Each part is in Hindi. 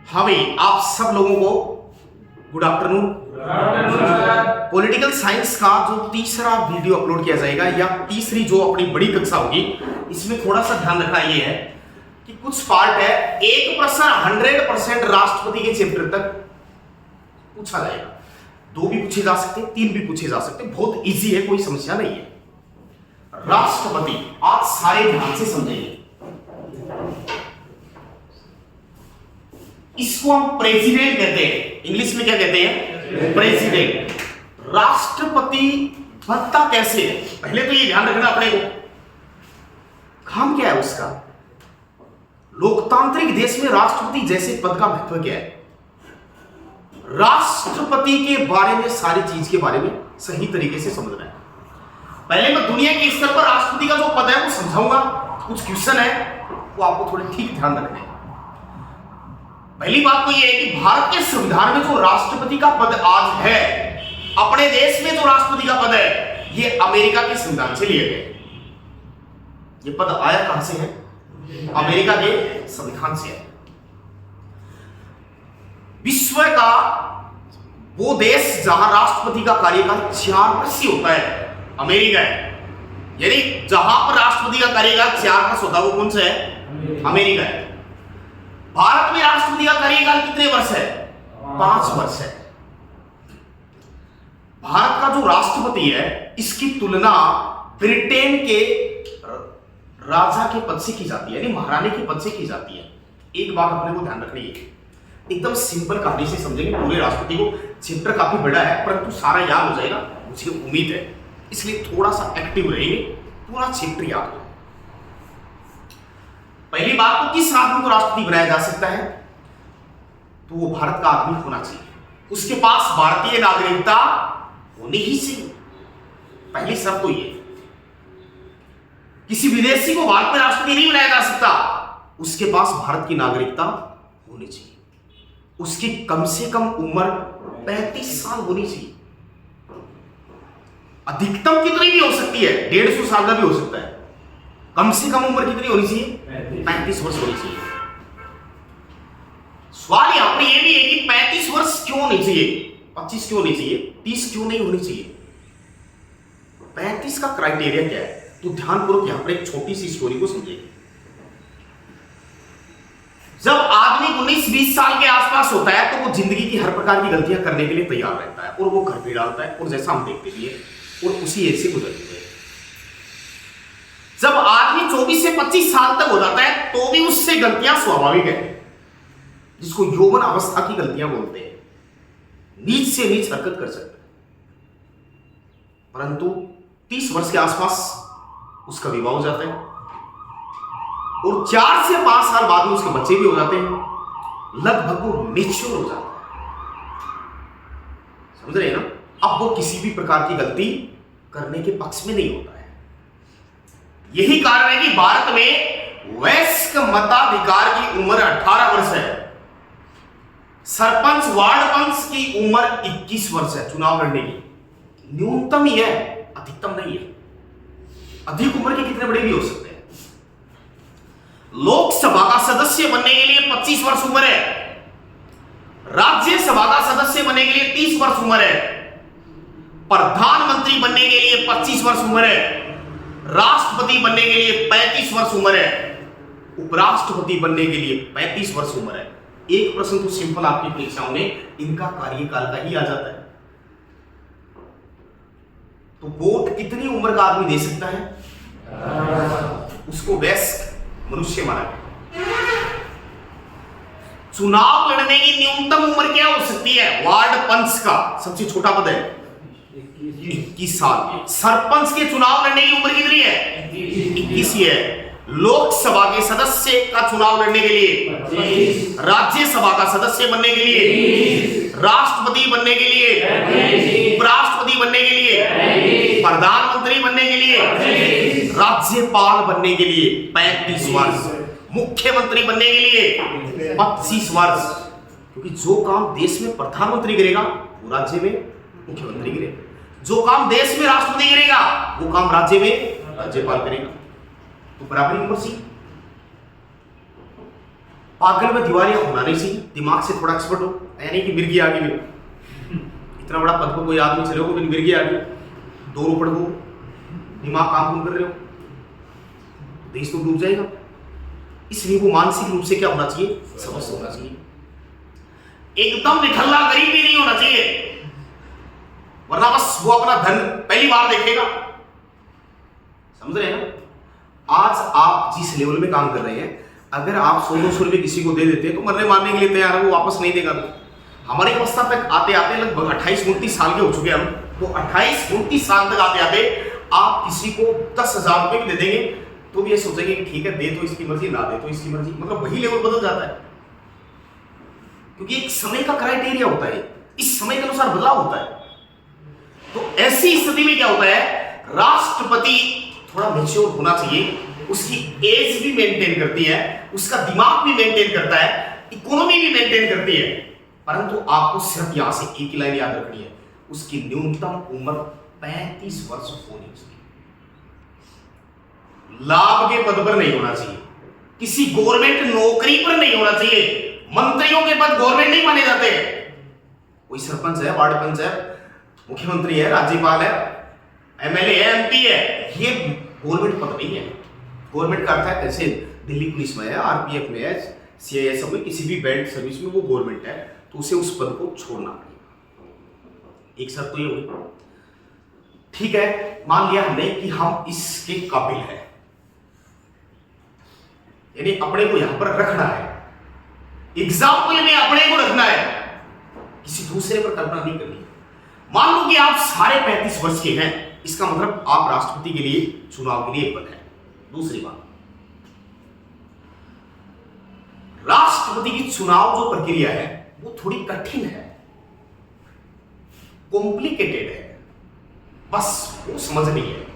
हाँ भाई, आप सब लोगों को गुड आफ्टरनून। पॉलिटिकल साइंस का जो तीसरा वीडियो अपलोड किया जाएगा या तीसरी जो अपनी बड़ी कक्षा होगी, इसमें थोड़ा सा ध्यान रखना ये है कि कुछ पार्ट है, एक प्रश्न 100% राष्ट्रपति के चैप्टर तक पूछा जाएगा। 2 भी पूछे जा सकते हैं, 3 भी पूछे जा सकते हैं, बहुत इजी है, कोई समस्या नहीं है। राष्ट्रपति आप सारे ध्यान से समझेंगे, इसको हम प्रेसिडेंट कहते हैं, इंग्लिश में क्या कहते हैं? प्रेसिडेंट। राष्ट्रपति बनता कैसे है, पहले तो ये ध्यान रखना अपने को, काम क्या है उसका। लोकतांत्रिक देश में राष्ट्रपति जैसे पद का महत्व क्या है, राष्ट्रपति के बारे में सारी चीज के बारे में सही तरीके से समझना है। पहले मैं दुनिया के स्तर पर राष्ट्रपति का जो पद है वो समझाऊंगा, कुछ क्वेश्चन है वो आपको थोड़े ठीक ध्यान रखने हैं। पहली बात तो ये है कि भारत के संविधान में जो राष्ट्रपति का पद आज है, अपने देश में जो राष्ट्रपति का पद है, ये अमेरिका के संविधान से लिए गए। ये पद आया कहां से है? अमेरिका के संविधान से है। विश्व का वो देश जहां राष्ट्रपति का कार्यकाल 4 वर्ष ही होता है, अमेरिका है। यानी जहां पर राष्ट्रपति का कार्यकाल 4 वर्ष होता है, वो कौन सा है? अमेरिका है। भारत में राष्ट्रपति का कार्यकाल कितने वर्ष है? 5 वर्ष है। भारत का जो राष्ट्रपति है, इसकी तुलना ब्रिटेन के राजा के पद से की जाती है, यानी महारानी के पद से की जाती है। एक बात अपने को ध्यान रखनी है, एकदम सिंपल कहानी से समझेंगे पूरे राष्ट्रपति को। चैप्टर काफी बड़ा है, परंतु सारा याद हो जाएगा मुझे उम्मीद है, इसलिए थोड़ा सा एक्टिव रहेंगे, पूरा चैप्टर याद हो। पहली बात तो किस आदमी को राष्ट्रपति बनाया जा सकता है? तो वो भारत का आदमी होना चाहिए, उसके पास भारतीय नागरिकता होनी ही चाहिए। पहली शर्त तो ये, किसी विदेशी को भारत में राष्ट्रपति नहीं बनाया जा सकता, उसके पास भारत की नागरिकता होनी चाहिए, उसकी कम से कम उम्र 35 साल होनी चाहिए। अधिकतम कितनी भी हो सकती है, 150 साल का भी हो सकता है। कम से कम उम्र कितनी होनी चाहिए? 35 वर्ष होनी चाहिए। सवाल यहां पर यह भी है कि 35 वर्ष क्यों होनी चाहिए, 25 क्यों होनी चाहिए, 30 क्यों नहीं होनी चाहिए? 35 का क्राइटेरिया क्या है? तो ध्यानपूर्वक यहां पर एक छोटी सी स्टोरी को समझिए। जब आदमी 19-20 साल के आसपास होता है, तो वो जिंदगी की हर प्रकार की गलतियां करने के लिए तैयार रहता है और वो कर भी डालता है, और जैसा हम देखते भी है, और उसी एज से गुजरते हैं। जब आदमी 24 से 25 साल तक हो जाता है, तो भी उससे गलतियां स्वाभाविक है, जिसको यौवन अवस्था की गलतियां बोलते हैं। नीच से नीच हरकत कर सकता है, परंतु 30 वर्ष के आसपास उसका विवाह हो जाता है, और 4 से 5 साल बाद में उसके बच्चे भी हो जाते हैं, लगभग वो मेच्योर हो जाता है। समझ रहे हैं ना? अब वो किसी भी प्रकार की गलती करने के पक्ष में नहीं होता है। यही कारण है कि भारत में वयस्क मताधिकार की उम्र 18 वर्ष है, सरपंच वार्ड पंच की उम्र 21 वर्ष है चुनाव लड़ने की। न्यूनतम ही है, अधिकतम नहीं है। अधिक उम्र के कितने बड़े भी हो सकते हैं। लोकसभा का सदस्य बनने के लिए 25 वर्ष उम्र है, राज्यसभा का सदस्य बनने के लिए 30 वर्ष उम्र है, प्रधानमंत्री बनने के लिए 25 वर्ष उम्र है, राष्ट्रपति बनने के लिए 35 वर्ष उम्र है, उपराष्ट्रपति बनने के लिए 35 वर्ष उम्र है। एक प्रश्न तो सिंपल आपकी परीक्षाओं में इनका कार्यकाल का ही आ जाता है। तो वोट कितनी उम्र का आदमी दे सकता है? उसको वयस्क मनुष्य माना गया। चुनाव लड़ने की न्यूनतम उम्र क्या हो सकती है? वार्ड पंच का सबसे छोटा पद है 21 साल। सरपंच के चुनाव लड़ने की उम्र कितनी है? 21 ही है। लोकसभा के सदस्य का चुनाव लड़ने के लिए, राज्यसभा का सदस्य बनने के लिए, राष्ट्रपति बनने के लिए, उपराष्ट्रपति बनने के लिए, प्रधानमंत्री बनने के लिए, राज्यपाल बनने के लिए 35 वर्ष, मुख्यमंत्री बनने के लिए 25 वर्ष। क्योंकि जो काम देश में प्रधानमंत्री करेगा, वो राज्य में मुख्यमंत्री करेगा। जो काम देश में राष्ट्रपति करेगा, वो काम राज्य में राज्यपाल करेगा। तो बराबरी उम्र सी। पागल में दिवालिया होना नहीं चाहिए, दिमाग से थोड़ा एक्सपर्ट हो, यानी कि मिर्गी आ गई, इतना बड़ा पद पर कोई आदमी चले हो फिर मिर्गी आ गई, 2 रुपड़ हो, दिमाग काम नहीं कर रहे हो, देश तो डूब जाएगा। इसलिए वो मानसिक रूप से क्या होना चाहिए, स्वस्थ होना चाहिए, एकदम निठल्ला गरीब भी नहीं होना चाहिए, वरना बस वो अपना धन पहली बार देखेगा। समझ रहे हैं ना। आज आप जिस लेवल में काम कर रहे हैं, अगर आप 100-200 रुपए किसी को दे देते हैं तो मरने मारने के लिए तैयार है, वो वापस नहीं देगा। हमारी अवस्था तक आते आते लगभग 28-29 साल के हो चुके हम, तो 28-29 साल तक आते आते आप किसी को 10,000 रुपए भी दे देंगे तो भी ये सोचेंगे कि ठीक है, दे तो इसकी मर्जी, ना दे तो इसकी मर्जी, मतलब वही लेवल बदल जाता है, क्योंकि एक समय का क्राइटेरिया होता है, इस समय के अनुसार बदलाव होता है। तो ऐसी स्थिति में क्या होता है, राष्ट्रपति थोड़ा मैच्योर होना चाहिए, उसकी एज भी मेंटेन करती है, उसका दिमाग भी मेंटेन करता है, इकोनॉमी भी मेंटेन करती है, परंतु आपको सिर्फ यहां से एक ही लाइन याद रखनी है, उसकी न्यूनतम उम्र 35 वर्ष होनी चाहिए, लाभ के पद पर नहीं होना चाहिए, किसी गवर्नमेंट नौकरी पर नहीं होना चाहिए, मंत्रियों के पद गवर्नमेंट नहीं माने जाते। कोई सरपंच है, वार्ड पंच है, मुख्यमंत्री है, राज्यपाल है, एमएलए है, एमपी है, ये गवर्नमेंट पद नहीं है। गवर्नमेंट का अर्थ है जैसे दिल्ली पुलिस में है, आरपीएफ में है, सीआईएसएफ में, किसी भी बेल्ट सर्विस में वो गवर्नमेंट है, तो उसे उस पद को छोड़ना पड़ेगा। एक शर्त तो ये हुई, ठीक है, मान लिया हमने कि हम इसके काबिल है, यानी अपने को यहां पर रखना है, एग्जाम्पल में अपने को रखना है, किसी दूसरे पर कल्पना नहीं करनी। मान लो कि आप सारे 35 वर्ष के हैं, इसका मतलब आप राष्ट्रपति के लिए चुनाव के लिए पद है। दूसरी बात, राष्ट्रपति की चुनाव जो प्रक्रिया है वो थोड़ी कठिन है, कॉम्प्लिकेटेड है, बस वो समझनी है,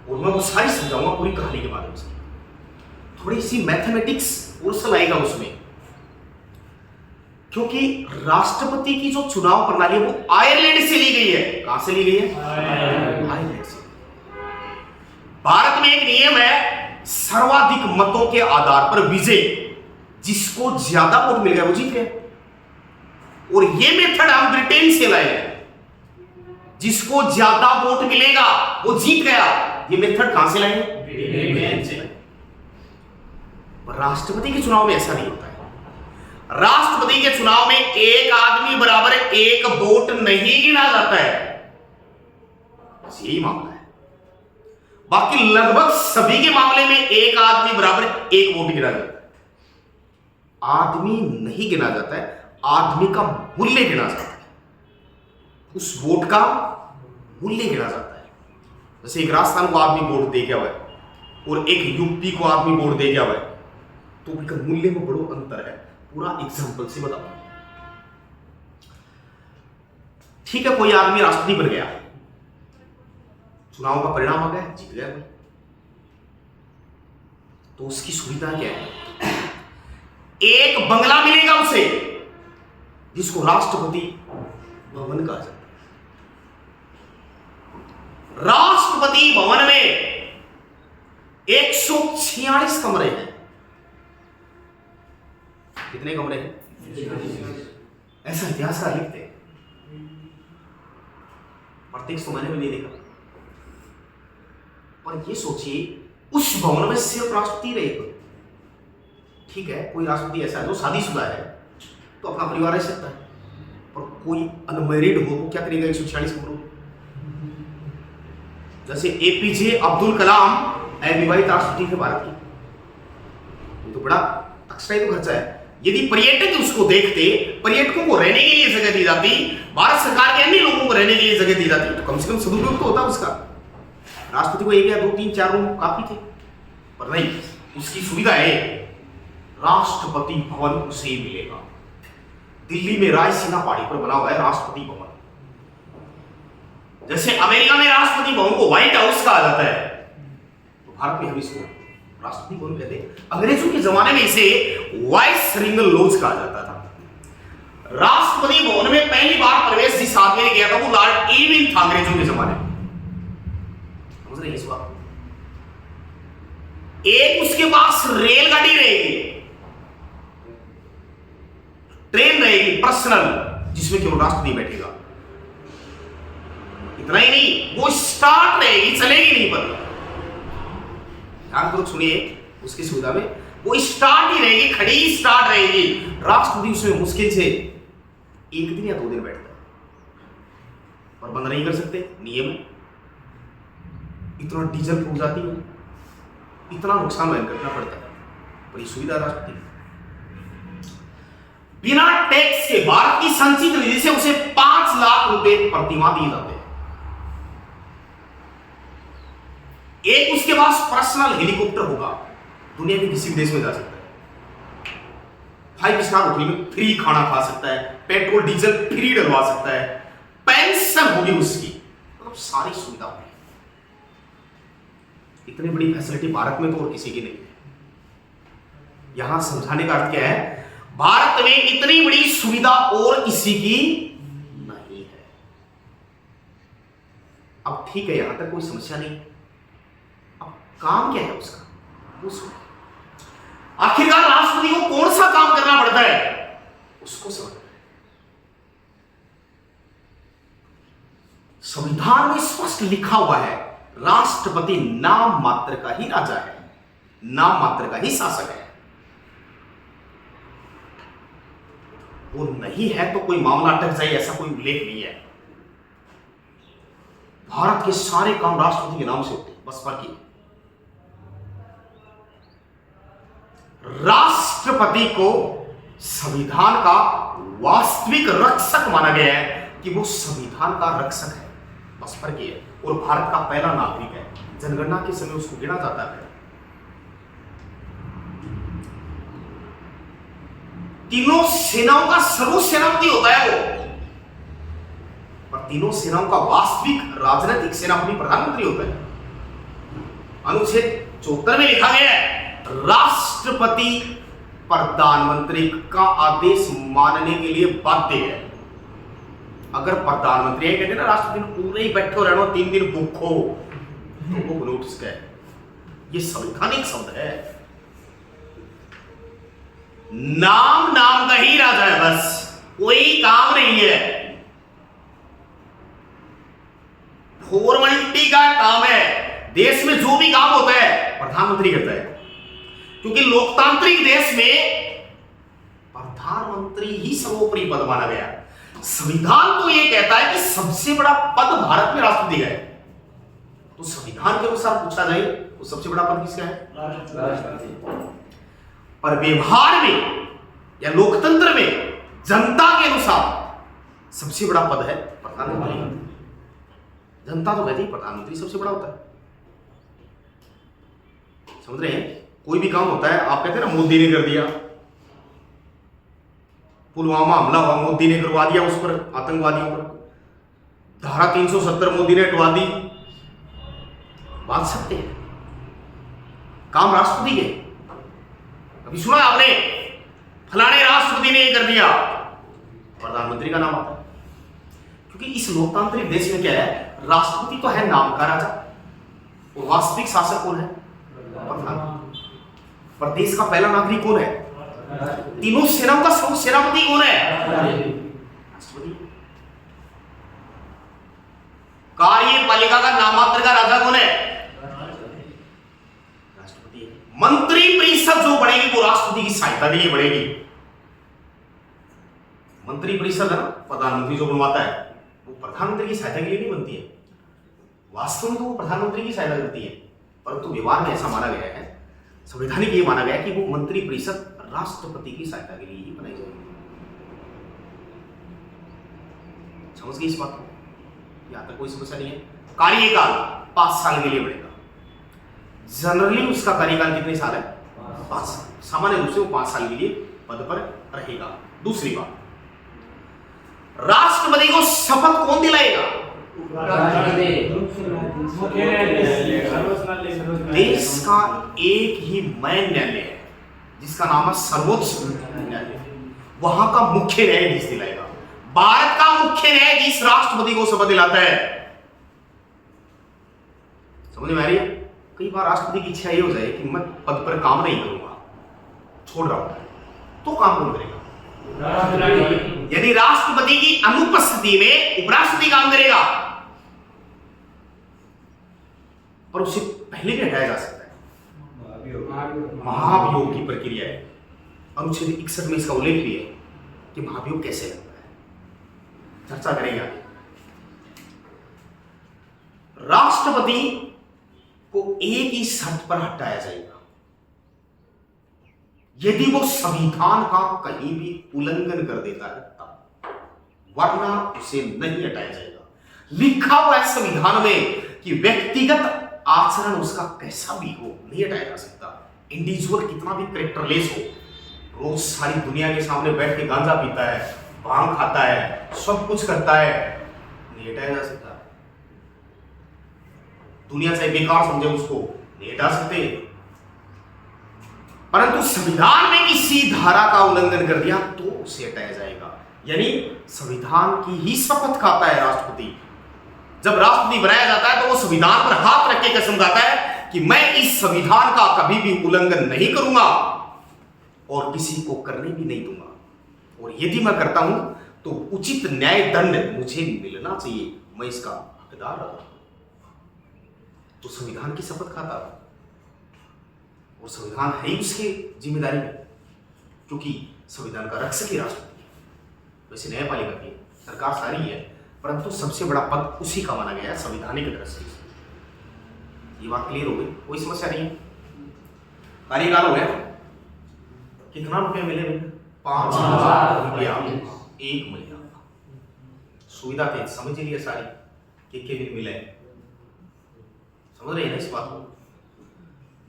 और मैं वो सारी समझाऊंगा पूरी कहानी के बारे में। थोड़ी सी मैथमेटिक्स उर्सल आएगा उसमें, क्योंकि राष्ट्रपति की जो चुनाव प्रणाली है वो आयरलैंड से ली गई है। कहां से ली गई है? आयरलैंड से। भारत में एक नियम है, सर्वाधिक मतों के आधार पर विजय, जिसको ज्यादा वोट मिल गया वो जीत गया, और ये मेथड हम ब्रिटेन से लाए हैं, जिसको ज्यादा वोट मिलेगा वो जीत गया। ये मेथड कहां से लाए? ब्रिटेन से। राष्ट्रपति के चुनाव में ऐसा नहीं होता है। राष्ट्रपति के चुनाव में एक आदमी बराबर एक वोट नहीं गिना जाता है, यही मामला है। बाकी लगभग सभी के मामले में एक आदमी बराबर एक वोट गिना जाता है। आदमी नहीं गिना जाता है, आदमी का मूल्य गिना जाता है, उस वोट का मूल्य गिना जाता है। जैसे एक राजस्थान को आदमी वोट दे गया हुआ है और एक यूपी को आदमी वोट दे गया हुआ है, तो उनका मूल्य में बड़ा अंतर है। पूरा एग्जांपल से बताओ, ठीक है, कोई आदमी राष्ट्रपति बन गया, चुनाव का परिणाम आ गया, जीत गया कोई, तो उसकी सुविधा क्या है? एक बंगला मिलेगा उसे, जिसको राष्ट्रपति भवन कहा जाता है। राष्ट्रपति भवन में 146 कमरे हैं। कितने कमरे हैं? ऐसा इतिहासकार लिखते हैं, प्रत्यक्ष तो मैंने भी नहीं देखा, पर ये सोचिए उस भवन में सिर्फ राष्ट्रपति रहेगा। ठीक है, कोई राष्ट्रपति ऐसा है जो शादीशुदा है तो अपना परिवार रह सकता है, और कोई अनमैरिड हो तो क्या करेगा 146 कमरों? जैसे एपीजे अब्दुल कलाम अविवाहित राष्ट्रपति थे भारत की, तो बड़ा एक्स्ट्रा तो खर्चा है। यदि पर्यटक उसको देखते, पर्यटकों को रहने के लिए जगह दी जाती, भारत सरकार के अन्य लोगों को रहने के लिए जगह दी जाती, तो कम से कम सदुपयोग तो होता उसका। राष्ट्रपति को 1 या 2, 3, 4 रूम काफी थे, पर नहीं, उसकी सुविधा है राष्ट्रपति भवन उसे मिलेगा। दिल्ली में रायसीना पहाड़ी पर बना हुआ है राष्ट्रपति भवन। जैसे अमेरिका में राष्ट्रपति भवन को व्हाइट हाउस कहा जाता है, तो भारत में हम इसको राष्ट्रपति भवन कहते हैं। अंग्रेजों के जमाने में इसे वाइसरेगल लॉज कहा जाता था। राष्ट्रपति भवन में पहली बार प्रवेश जिस आदमी ने किया था वो लॉर्ड इरविन था अंग्रेजों के जमाने में। समझ रहे हैं इस बात? एक उसके पास रेलगाड़ी रहेगी, ट्रेन रहेगी पर्सनल, जिसमें केवल राष्ट्रपति बैठेगा। इतना ही नहीं, वो स्टार्ट रहेगी, चलेगी नहीं, पर ध्यान करो, सुनिए, उसकी सुविधा में वो स्टार्ट ही रहेगी, खड़ी ही स्टार्ट रहेगी। राष्ट्रपति उसमें मुश्किल से 1 दिन या 2 दिन बैठता है, पर बंद नहीं कर सकते, नियम है। इतना डीजल फूक जाती है, इतना नुकसान वहन करना पड़ता है, बड़ी सुविधा राष्ट्रपति। बिना टैक्स के भारत की संचित निधि से उसे 5 लाख रुपए प्रतिमाह दिए जाते हैं। एक उसके पास पर्सनल हेलीकॉप्टर होगा, दुनिया के किसी भी देश में जा सकता है, 5 स्टार होटल में फ्री खाना खा सकता है, पेट्रोल डीजल फ्री डलवा सकता है, पेंशन होगी उसकी, मतलब सारी सुविधा होगी। इतनी बड़ी फैसिलिटी भारत में तो और किसी की नहीं है। यहां समझाने का अर्थ क्या है, भारत में इतनी बड़ी सुविधा और किसी की नहीं है। अब ठीक है, यहां तक कोई समस्या नहीं। अब काम क्या है उसका, वो सुनो। आखिरकार राष्ट्रपति को कौन सा काम करना पड़ता है, उसको समझना है। संविधान में स्पष्ट लिखा हुआ है, राष्ट्रपति नाम मात्र का ही राजा है, नाम मात्र का ही शासक है। वो नहीं है तो कोई मामला अटक जाए, ऐसा कोई उल्लेख नहीं है। भारत के सारे काम राष्ट्रपति के नाम से होते हैं, बस फर्क ही। राष्ट्रपति को संविधान का वास्तविक रक्षक माना गया है कि वो संविधान का रक्षक है, बस फर्क ही है। और भारत का पहला नागरिक है, जनगणना के समय उसको गिना जाता है। तीनों सेनाओं का सर्वसेनापति होता है वो, पर तीनों सेनाओं का वास्तविक राजनीतिक सेनापति प्रधानमंत्री होता है। अनुच्छेद 74 में लिखा गया है, राष्ट्रपति प्रधानमंत्री का आदेश मानने के लिए बाध्य है। अगर प्रधानमंत्री है, कहते ना राष्ट्रपति पूरे ही बैठो रहना, 3 दिन भूखो, तो वो नोटिस है। ये संवैधानिक शब्द है। नाम का ही राजा है, बस कोई काम नहीं है, फॉर्मेलिटी का काम है। देश में जो भी काम होता है प्रधानमंत्री करता है, क्योंकि लोकतांत्रिक देश में प्रधानमंत्री ही सर्वोपरि पद माना गया। संविधान तो यह कहता है कि सबसे बड़ा पद भारत में राष्ट्रपति का है, तो संविधान के अनुसार पूछा जाए तो सबसे बड़ा पद किसका है, राष्ट्रपति। पर व्यवहार में या लोकतंत्र में जनता के अनुसार सबसे बड़ा पद है प्रधानमंत्री। जनता तो कहती है प्रधानमंत्री सबसे बड़ा होता है, समझ रहे हैं। कोई भी काम होता है, आप कहते हैं ना मोदी ने कर दिया, पुलवामा हमला हुआ मोदी ने करवा दिया, उस पर आतंकवादियों पर धारा 370 मोदी ने हटवा दी, बात सकते हैं। काम राष्ट्रपति के, अभी सुना आपने फलाने राष्ट्रपति ने ये कर दिया, प्रधानमंत्री का नाम आता है। क्योंकि इस लोकतांत्रिक देश में क्या है, राष्ट्रपति तो है नाम का राजा, और वास्तविक शासक कौन है, प्रधानमंत्री। पर देश का पहला नागरिक कौन है, तीनों सेनाओं का सेनापति कौन है, राष्ट्रपति। कार्यपालिका का नाममात्र का राजा कौन है, राष्ट्रपति। मंत्री परिषद जो बढ़ेगी वो राष्ट्रपति की सहायता के लिए बढ़ेगी। मंत्री परिषद है ना, प्रधानमंत्री जो बनवाता है, वो प्रधानमंत्री की सहायता के लिए नहीं बनती है, वास्तव में तो वो प्रधानमंत्री की सहायता करती है, परंतु व्यवहार में ऐसा माना गया है, संवैधानिक ये माना गया कि वो मंत्री परिषद राष्ट्रपति की सहायता के लिए ही बनाई जाएगी। समझ गए इस बात को, यहां तक कोई समस्या नहीं है। कार्यकाल 5 साल के लिए बढ़ेगा। जनरली उसका कार्यकाल कितने साल है, 5 साल। सामान्य रूप से वो 5 साल के लिए पद पर रहेगा। दूसरी बात, राष्ट्रपति को शपथ कौन दिलाएगा, देश का एक ही मैन न्यायालय है जिसका नाम है सर्वोच्च न्यायालय, वहां का मुख्य न्यायाधीश दिलाएगा। भारत का मुख्य न्यायाधीश राष्ट्रपति को शपथ दिलाता है। समझ में आ रही है, कई बार राष्ट्रपति की इच्छा ये हो जाए कि मैं पद पर काम नहीं करूंगा, छोड़ रहा हूं, तो काम कौन करेगा? यदि राष्ट्रपति की अनुपस्थिति में उपराष्ट्रपति काम करेगा, पर उसे पहले भी हटाया जा सकता है। महाभियोग की प्रक्रिया है, अनुच्छेद 61 में इसका उल्लेख भी है कि महाभियोग कैसे लगता है, चर्चा करेंगे। राष्ट्रपति को एक ही शर्त पर हटाया जाएगा, यदि वो संविधान का कहीं भी उल्लंघन कर देता है तब, वरना उसे नहीं हटाया जाएगा। लिखा हुआ है संविधान में कि व्यक्तिगत आचरण उसका कैसा भी हो, नहीं हटाया जा सकता। इंडिविजुअल कितना भी कैरेक्टरलेस हो, रोज सारी दुनिया के सामने बैठ के गांजा पीता है, भांग खाता है, सब कुछ करता है, नहीं हटाया जा सकता। दुनिया से बेकार समझे उसको, नहीं हटा सकते। परंतु संविधान में किसी धारा का उल्लंघन कर दिया तो उसे हटाया जाएगा। यानी संविधान की ही शपथ खाता है राष्ट्रपति। जब राष्ट्रपति बनाया जाता है तो वो संविधान पर हाथ रख के कसम खाता है कि मैं इस संविधान का कभी भी उल्लंघन नहीं करूंगा और किसी को करने भी नहीं दूंगा, और यदि मैं करता हूं तो उचित न्याय दंड मुझे मिलना चाहिए, मैं इसका हकदार रहूंगा। तो संविधान की शपथ खाता है, और संविधान है ही उसकी जिम्मेदारी में, क्योंकि संविधान का रक्षक ही राष्ट्रपति है। वैसे न्यायपालिका की सरकार सारी है, परंतु सबसे बड़ा पद उसी का माना गया है संवैधानिक दृष्टि से। ये बात क्लियर हो गई, कोई समस्या नहीं है। कार्यकाल हो गया, कितना रुपए मिले? 5,000 रुपया 1 महीना। सुविधा थे, समझ लिया सारी के दिन मिले, समझ रहे हैं ना इस बात को।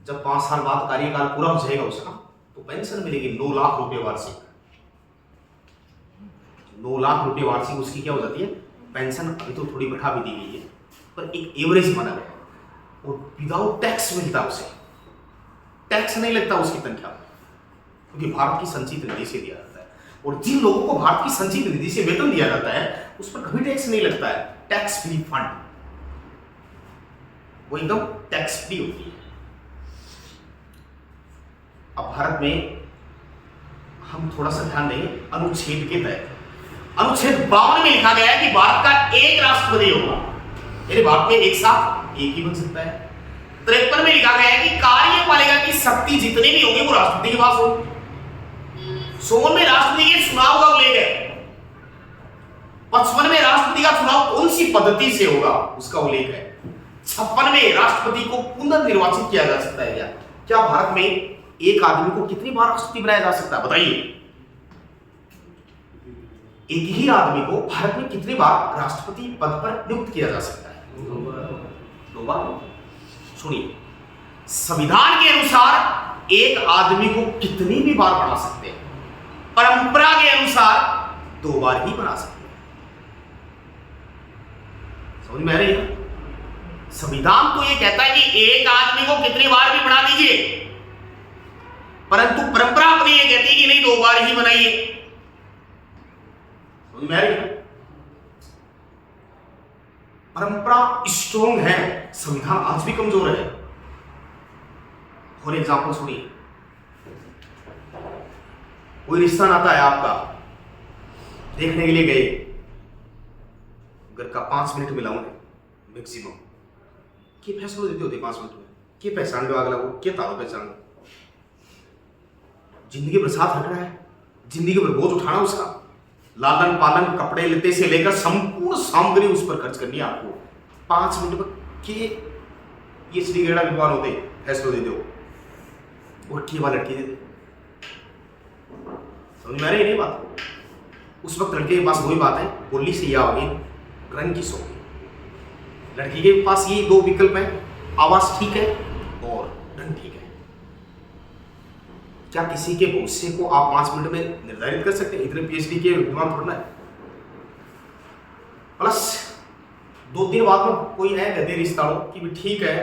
जब 5 साल बाद कार्यकाल पूरा हो जाएगा उसका, तो पेंशन मिलेगी 9 लाख रुपए वार्षिक। 9 लाख रुपए वार्षिक उसकी क्या हो जाती है पेंशन। अभी तो थोड़ी बढ़ा भी दी गई है, पर एक एवरेज माना गया, और विदाउट टैक्स मिलता है उसे, टैक्स नहीं लगता उसकी तनख्वाह, क्योंकि भारत की संचित निधि से दिया जाता है। और जिन लोगों को भारत की संचित निधि से वेतन दिया जाता है उस पर कभी टैक्स नहीं लगता है, टैक्स फ्री फंड, वो एकदम टैक्स फ्री होती है। अब भारत में हम थोड़ा सा ध्यान देंगे अनुच्छेद के तहत। अनुच्छेद 52 में लिखा गया है कि भारत का एक राष्ट्रपति होगा, यानी भारत में एक साथ एक ही बन सकता है। 53 में लिखा गया है कि कार्यपालिका की शक्ति जितने भी होंगे वो राष्ट्रपति के पास होगी। 54 में राष्ट्रपति के चुनाव का उल्लेख है। 55 में राष्ट्रपति का चुनाव कौन सी पद्धति से होगा उसका उल्लेख है। 56 में राष्ट्रपति को पुनर्निर्वाचित किया जा सकता है। क्या भारत में एक आदमी को कितनी बार राष्ट्रपति बनाया जा सकता है बताइए? एक ही आदमी को भारत में कितनी बार राष्ट्रपति पद पर नियुक्त किया जा सकता है? 2 बार। सुनिए, संविधान के अनुसार एक आदमी को कितनी भी बार बना सकते हैं, परंपरा के अनुसार 2 बार ही बना सकते हैं। समझ में आ रही है? संविधान तो ये कहता है कि एक आदमी को कितनी बार भी बना दीजिए, परंतु परंपरा अपनी ये कहती है कि नहीं 2 बार ही बनाइए। समझ में आ रही है? परंपरा स्ट्रोंग है, संविधान आज भी कमजोर है। फॉर एग्जाम्पल सुनिए, कोई रिश्ता नाता है आपका, देखने के लिए गए, घर का 5 मिनट मिला उन्हें मैक्सिमम, क्या फैसला देते होते 5 मिनट में? क्या पहचान दो अगला को, क्या तारो पहचान दो? जिंदगी पर साथ रखना है, जिंदगी पर बोझ उठाना उसका, लालन पालन कपड़े लेते से लेकर संपूर्ण सामग्री उस पर खर्च करनी है आपको। 5 मिनट में के ये श्री गेड़ा विद्वान होते फैसला दे दो, और की वाला लड़की दे दे। समझ में आ रही है बात? उस वक्त लड़के के पास वही बात है, बोली से या होगी रंग की सोगी। लड़की के पास ये 2 विकल्प है, आवाज ठीक है और रंग ठीक है। क्या किसी के भविष्य को आप 5 मिनट में निर्धारित कर सकते हैं? इतने पीएचडी के विद्वान थोड़ा है। प्लस 2 दिन बाद में कोई है गधे रिश्ताओं की भी ठीक है,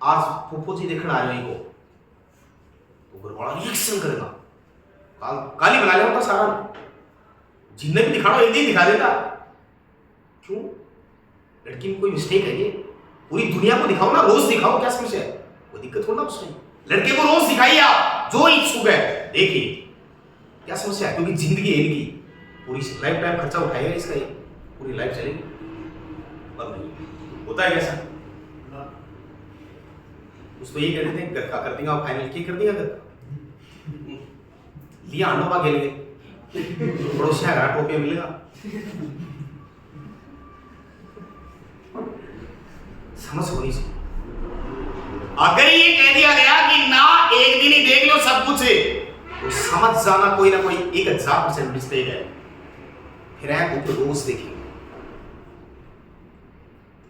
आज फूफो जी देखने आ रहे हो, तो घर वाला रिएक्शन करेगा, गाली बना ले होता सारा, जिन्हें भी दिखाना एक दिन दिखा देता। क्यों? लड़की में कोई मिस्टेक है ये? पूरी दुनिया को दिखाओ ना, रोज दिखाओ, क्या समस्या है? कोई दिक्कत थोड़ा उसमें। लड़के को रोज दिखाइए आप, जो इच्छुक है देखिए, क्या समस्या है? क्योंकि जिंदगी है इनकी, पूरी लाइफ टाइम खर्चा उठाएगा इसका, ये पूरी लाइफ चलेगी। पर नहीं होता है कैसा, उसको ये कहते थे घर का कर देगा फाइनल, क्या कर देगा? घर लिया अंडोबा के लिए पड़ोसी घर टोपे मिलेगा। समझ होनी चाहिए। अगर ये कह दिया गया कि ना एक दिन ही देख लो सब कुछ है, तो समझ जाना कोई ना कोई 1000% मिस्टेक है। फिर है तो रोज देखेंगे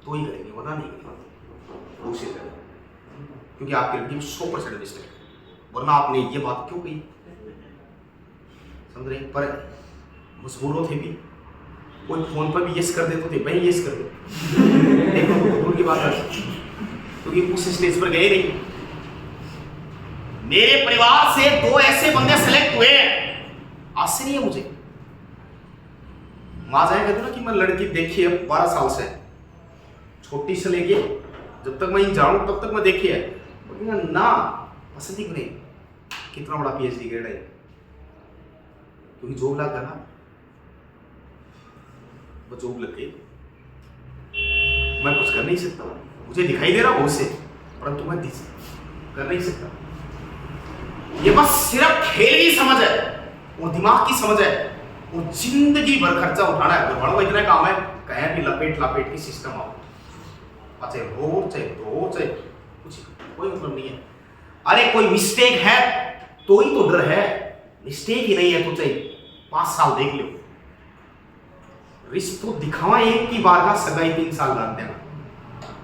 तो ही करेंगे, वरना नहीं करेंगे। रोज ही करेंगे, क्योंकि आपकी लड़की में 100% मिस्टेक है। वरना आपने ये बात क्यों कही? समझ रहे? पर मजबूर थे भी, कोई फोन पर भी यस कर देते थे, भाई यस कर दे देखो तो दूर की बात है, क्योंकि उस स्टेज पर गए नहीं। मेरे परिवार से 2 ऐसे बंदे सेलेक्ट हुए हैं, आज से नहीं है मुझे। माँ जाए कहते ना कि मैं लड़की देखी है 12 साल से, छोटी से लेके जब तक मैं जानू तब तक मैं देखी है, ना पसंद ही नहीं। कितना बड़ा PhD ग्रेड है, क्योंकि जॉब लग गया ना, वो जॉब लग गई, मैं कुछ कर नहीं सकता। मुझे दिखाई दे रहा बहुत से, परंतु मैं कर नहीं सकता। ये बस सिर्फ खेल की समझ है और दिमाग की समझ है, और जिंदगी भर खर्चा उठाना है। घर वालों का इतना काम है, कहीं भी लपेट लपेट के सिस्टम आओ, चाहे हो चाहे दो चाहे कुछ, कोई मतलब नहीं है। अरे कोई मिस्टेक है तो ही तो डर है, मिस्टेक ही नहीं है तो चाहे 5 साल देख लो। रिश्तों दिखावा एक की बार का, सगाई 3 साल डाल देना।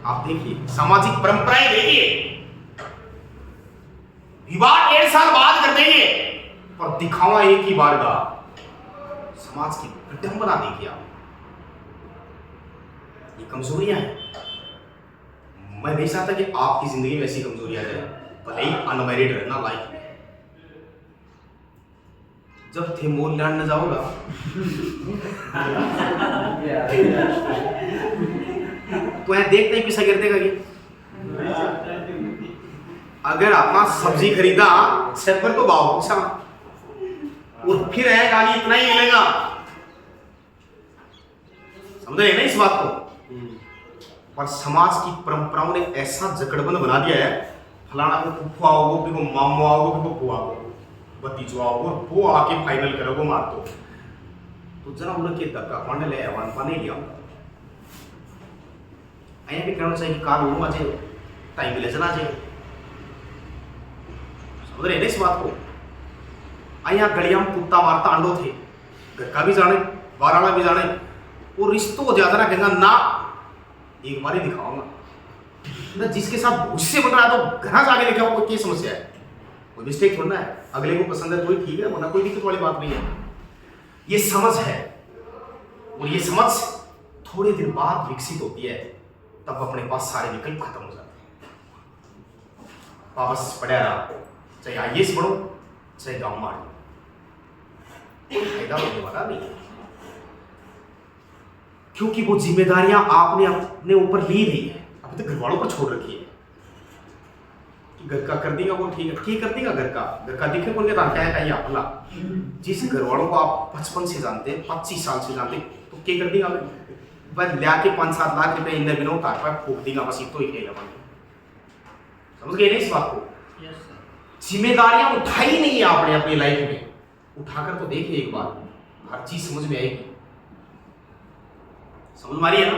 आप देखिए सामाजिक परंपराएं देखिए, विवाह 1.5 साल बाद कर देंगे, पर दिखावा एक ही बार का। समाज की विडंबना देखिए आप, ये कमजोरियां हैं। मैं नहीं चाहता कि आपकी जिंदगी में ऐसी कमजोरियां जाए, भले ही अनमैरिड रहना लाइफ में। जब थे मोल लैंड न जाओगा तो यहाँ देखते ही पीछा गिरते का। अगर अपना सब्जी खरीदा सेपर तो भाव पूछा, और फिर है गाली इतना ही मिलेगा। समझ रहे ना इस बात को? पर समाज की परंपराओं ने ऐसा जकड़बंद बना दिया है, फलाना को फुफा आओगे, फिर को मामू आओगे, फिर को बुआ आओगे, भतीजो आओगे, वो आके फाइनल करोगे मार दो। तो जरा उन्हें के धक्का पाने ले आवान पाने लिया आया भी कहना चाहिए कि कार उन्हों आज टाइम मिले जना चाहिए। समझ रहे ना इस बात को? आया गलियां कुत्ता मारता अंडो थे, घर का भी जाने बाराला भी जाने, वो रिश्तों ज्यादा ना कहना ना, एक बार ही दिखाऊंगा ना। जिसके साथ गुस्से बन रहा है तो घर जाके दिखाओ, कोई क्या समस्या है? कोई मिस्टेक थोड़ा है, अगले को पसंद है तो ठीक है, वरना कोई दिक्कत वाली बात नहीं है। ये समझ है, और ये समझ थोड़े दिन बाद विकसित होती है, तब अपने पास सारे विकल्प खत्म हो जाते हैं। वापस पड़ा रहा, चाहे IAS पढ़ो चाहे गाँव मार, कोई फायदा होने वाला नहीं है, क्योंकि वो जिम्मेदारियां आपने अपने ऊपर ली नहीं है, अभी तो घर वालों पर छोड़ रखी है कि घर का कर देगा वो ठीक है, क्या कर देगा घर का दिखे कौन क्या है अपना। जिस घर वालों को आप 55 से जानते हैं, 25 साल से जानते हैं, तो क्या कर देगा? बस लिया के 5-7 लाख रुपए इन दिनों कार पर फूक देगा, बस तो ही खेला। समझ गए ना इस बात को? जिम्मेदारियां उठाई नहीं है आपने अपनी लाइफ में, उठाकर तो देखिए एक बार, हर चीज समझ में आएगी। समझ मारिए ना?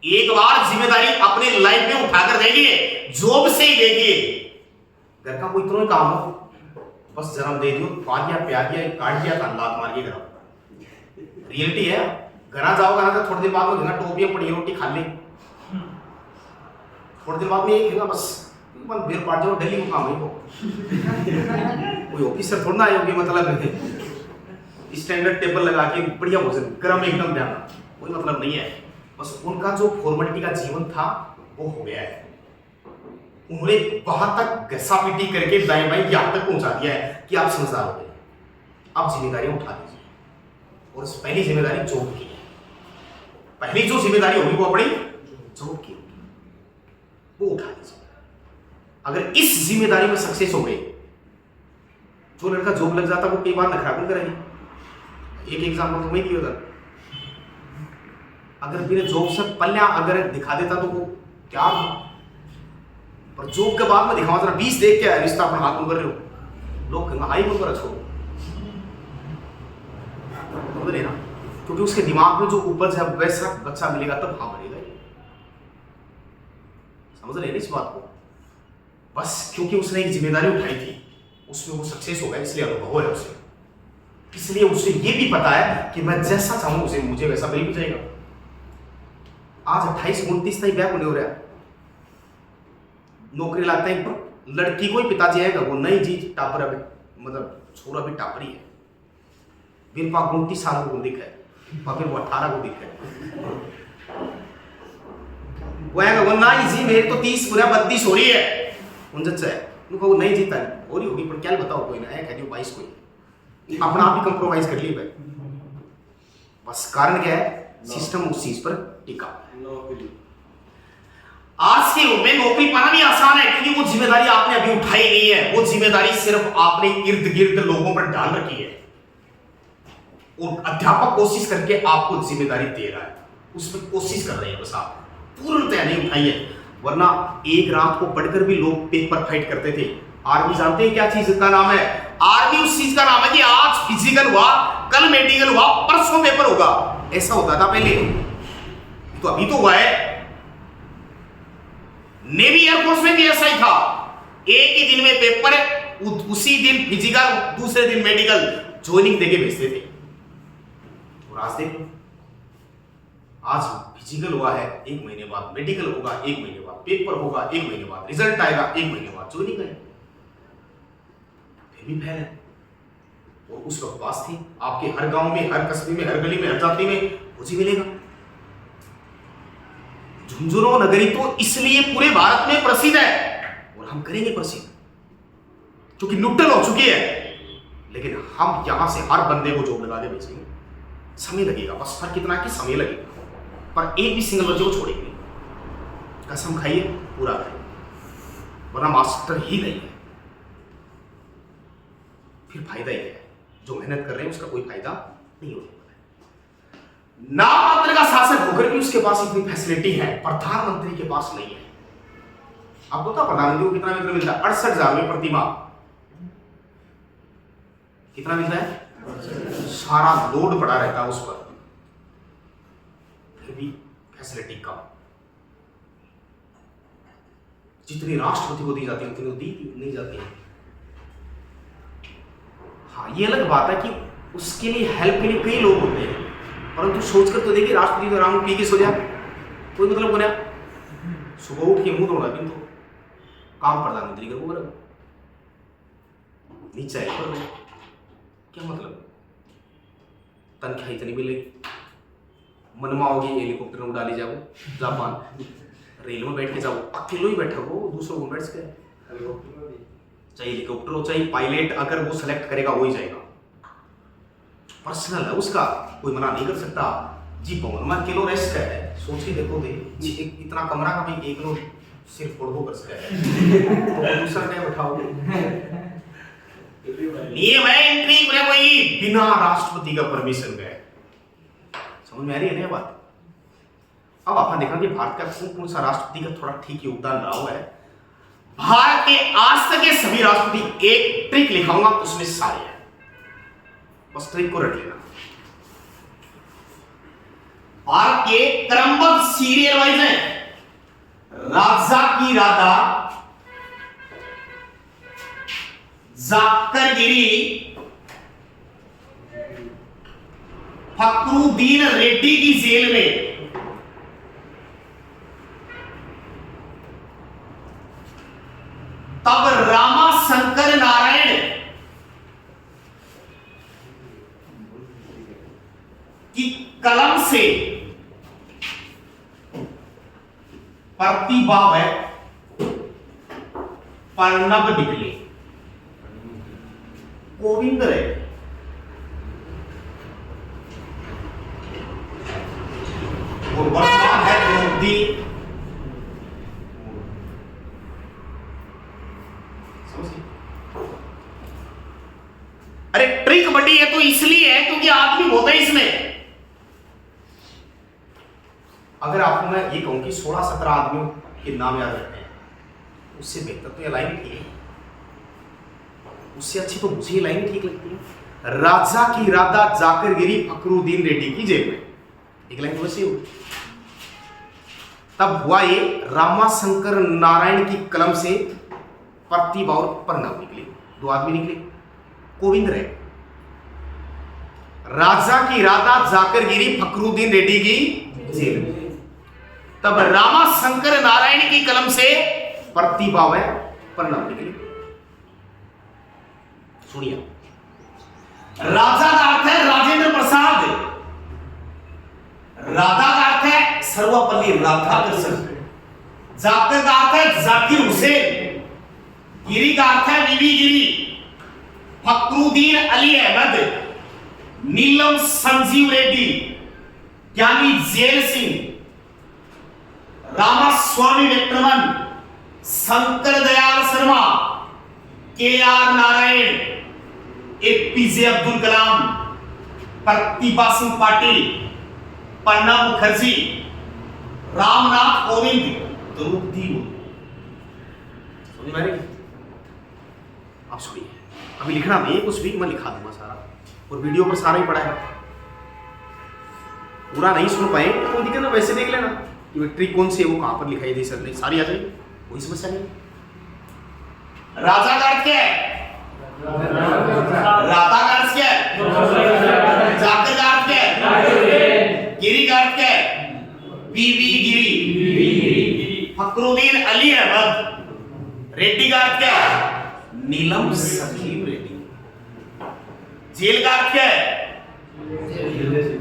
एक बार जिम्मेदारी अपने लाइफ में उठाकर देखिए, जॉब से ही देखिए। घर का कोई इतना काम हो, बस जन्म दे दियो, पा दिया, प्यार दिया, काट दिया, लात मार के घर। रियलिटी है, घर जाओ, घर थोड़ी देर बाद में घर टोपियां पड़ी रोटी खा ले, थोड़ी देर बाद में एक है बस बेर पाट जाओ, डेली को काम है को कोई ऑफिसर थोड़ा आए होगी, मतलब स्टैंडर्ड टेबल लगा के बढ़िया भोजन गर्म एकदम देना, कोई मतलब नहीं है। बस उनका जो फॉर्मेलिटी का जीवन था वो हो गया है। उन्होंने वहां तक घसा पीटी करके दाएं बाएं यहाँ तक पहुंचा दिया है कि आप समझदार हो गए। अब जिम्मेदारियां उठा दीजिए, और पहली जिम्मेदारी जॉब की है। पहली जो जिम्मेदारी होगी वो अपनी जॉब की होगी। वो उठा लीजिए। अगर इस जिम्मेदारी में सक्सेस हो गए, जो लड़का जॉब लग जाता वो कई बार नखरापन करेंगे। एक एग्जाम्पल तुम्हें दिया था, अगर बिना जॉब से पल्ला अगर दिखा देता तो वो तैयार हो, पर जॉब के बाद में दिखावा जरा 20 देख के रिश्ता अपना हाथ कर रहे हो, लोग कहेंगे हाई बोल कर छोड़ो, समझ रहे ना? क्योंकि उसके दिमाग में जो उपज है वैसा बच्चा मिलेगा तब हाँ बनेगा। समझ रहे हैं इस बात को? बस क्योंकि उसने एक जिम्मेदारी उठाई थी, उसमें वो सक्सेस हो गया, इसलिए अनुभव है उसे, इसलिए उसे ये भी पता है कि मैं जैसा चाहूं उसे मुझे वैसा मिल भी जाएगा। आज 28-29 तक ब्याह नहीं हो रहा, नौकरी लगता है, लड़की को ही पिताजी आएगा वो नहीं जी टापर अभी, मतलब छोरा भी टापर ही है, बिन पा 29 साल को दिख है, फिर वो 18 को दिख है, वो आएगा वो नहीं जी मेरे तो 30 पूरा 32 हो रही है, उनसे उनको वो नहीं जीता हो रही होगी, पर क्या बताओ कोई ना है कह 22 कोई अपना आप ही कंप्रोमाइज कर लिए भाई। बस कारण क्या है? सिस्टम उस चीज पर टिका। आज के युग में नौकरी पाना भी आसान है, क्योंकि वो जिम्मेदारी आपने अभी उठाई नहीं है, वो जिम्मेदारी सिर्फ आपने इर्द गिर्द लोगों पर डाल रखी है, और अध्यापक कोशिश करके आपको जिम्मेदारी दे रहा है, उसमें कोशिश कर रहे हैं, बस आप पूर्णतया नहीं उठाई है। वरना एक रात को पढ़कर भी लोग पेपर फाइट करते थे। आर्मी जानते हैं क्या चीज का नाम है? आर्मी उस चीज का नाम है कि आज फिजिकल हुआ, कल मेडिकल हुआ, परसों पेपर होगा, ऐसा होता था पहले, तो अभी तो हुआ है। नेवी एयरफोर्स में भी ऐसा ही था, एक ही दिन में पेपर, उसी दिन फिजिकल, दूसरे दिन मेडिकल, ज्वाइनिंग देके भेजते थे। और आज देखो, आज फिजिकल हुआ है, 1 महीने बाद मेडिकल होगा, 1 महीने बाद पेपर होगा, 1 महीने बाद रिजल्ट आएगा, 1 महीने बाद ज्वाइनिंग है, फिर भी फैल है। और उस वक्त पास थी आपके हर गांव में, हर कस्बे में, हर गली में, हर जाति में मुझे मिलेगा। झुंझुनू नगरी तो इसलिए पूरे भारत में प्रसिद्ध है, और हम करेंगे प्रसिद्ध, क्योंकि न्यूट्रल हो चुकी है। लेकिन हम यहां से हर बंदे को जॉब लगा दे बेचेंगे, समय लगेगा, बस फर्क कितना है कि समय लगेगा, पर एक भी सिंगल बच्चे को छोड़ेंगे नहीं। कसम खाइए, पूरा खाइए, वरना मास्टर ही नहीं है, फिर फायदा ही है। जो मेहनत कर रहे हैं उसका कोई फायदा नहीं होने वाला है। नाममात्र का शासक होकर भी उसके पास इतनी फैसिलिटी है, प्रधानमंत्री के पास नहीं है। आपको पता प्रधानमंत्री को कितना वेतन मिलता है? 68,000 में प्रति माह। कितना मिलता है? सारा लोड पड़ा रहता है उस पर, फिर भी फैसिलिटी कम। जितनी राष्ट्रपति को दी जाती है उतनी दी नहीं जाती है। हाँ, ये अलग बात है कि उसके लिए हेल्प के लिए कई लोग होते हैं, परंतु सोचकर तो देखिए, राष्ट्रपति तो आराम पी के सो जाए, कोई मतलब को नहीं। सुबह उठ के मुंह धोना, किंतु काम प्रधानमंत्री का वो करेगा, नीचे पर क्या मतलब? तनख्वाह इतनी मिलेगी, मनमा होगी, हेलीकॉप्टर में उड़ा ले जाओ जापान, रेल में बैठ के जाओ, अकेले ही बैठा हो, दूसरों को बैठ के, चाहे हेलीकॉप्टर हो चाहे पायलट, अगर वो सेलेक्ट करेगा वो ही जाएगा, पर्सनल है उसका, कोई मना नहीं कर सकता। जी पवन में किलो रेस्ट है, सोच के देखो दे, इतना कमरा का भाई एक लोग सिर्फ फोड़ो कर सकता है, तो दूसरा क्या बैठाओगे? नियम है एंट्री में वही बिना राष्ट्रपति का परमिशन गए। समझ में आ रही है ना बात? अब आपने देखा कि भारत का कौन सा राष्ट्रपति का थोड़ा ठीक योगदान रहा हुआ है। भारत के आज तक के सभी राष्ट्रपति, एक ट्रिक लिखाऊंगा उसमें सारे हैं, बस ट्रिक को रट लेना। भारत के क्रमबद्ध सीरियल वाइज है, राजा की राधा, जाकर गिरी, फकरुद्दीन रेड्डी की जेल में, तब रामा शंकर नारायण की कलम से प्रतिभा है प्रणब निकले, गोविंद रहे, और वर्तमान है द्रौपदी अरे ट्रिक बड़ी है तो इसलिए है क्योंकि आदमी होता है इसमें। अगर आपको मैं ये कहूं कि 16-17 आदमियों के नाम याद रखते हैं, उससे बेहतर तो ये लाइन ठीक है, उससे अच्छी तो मुझे ये लाइन ठीक लगती है। राजा की इरादा जाकर गिरी फखरुद्दीन रेड्डी की जेब में, एक लाइन तो वैसी हो। तब हुआ ये रामाशंकर नारायण की कलम से प्रतिभा और प्रणव निकले, दो आदमी निकले, गोविंद रहे। राजा की इरादा जाकर गिरी फखरुद्दीन रेड्डी की जेल में, तब रामाशंकर नारायण की कलम से प्रतिभा व प्रणव निकले। सुनिए, राजा का अर्थ है राजेंद्र प्रसाद, राधा का अर्थ है सर्वपल्ली राधाकृष्ण, जाकिर का अर्थ है जाकिर हुसैन, गिरी का अर्थ है बीबी गिरी, फखरुद्दीन अली अहमद, नीलम संजीव रेड्डी, ज्ञानी जेल सिंह, रामास्वामी वेंकटरमन, शंकर दयाल शर्मा, के.आर. नारायण, एपीजे अब्दुल कलाम, प्रतिभा सिंह पाटिल, प्रणब मुखर्जी, रामनाथ कोविंद, द्रौपदी मुर्मू। समझ में आ रही? आप सुनिए, अभी लिखना नहीं कुछ भी, मैं लिखा दूंगा सारा, और वीडियो पर सारा ही पड़ा है। पूरा नहीं सुन पाए तो कोई दिक्कत ना, वैसे देख लेना कि ट्रिक कौन सी है, वो कहां पर लिखाई दे सकते, सारी आ जाएगी, कोई समस्या नहीं। राजा का अर्थ क्या है? राधा का अर्थ क्या है? जाकिर का अर्थ क्या है? गिरी का अर्थ क्या है? बीबी गिरी। फखरुद्दीन अली अहमद, रेड्डी का अर्थ क्या है? नीलम संजीव रेड्डी। जेल का अर्थ क्या है?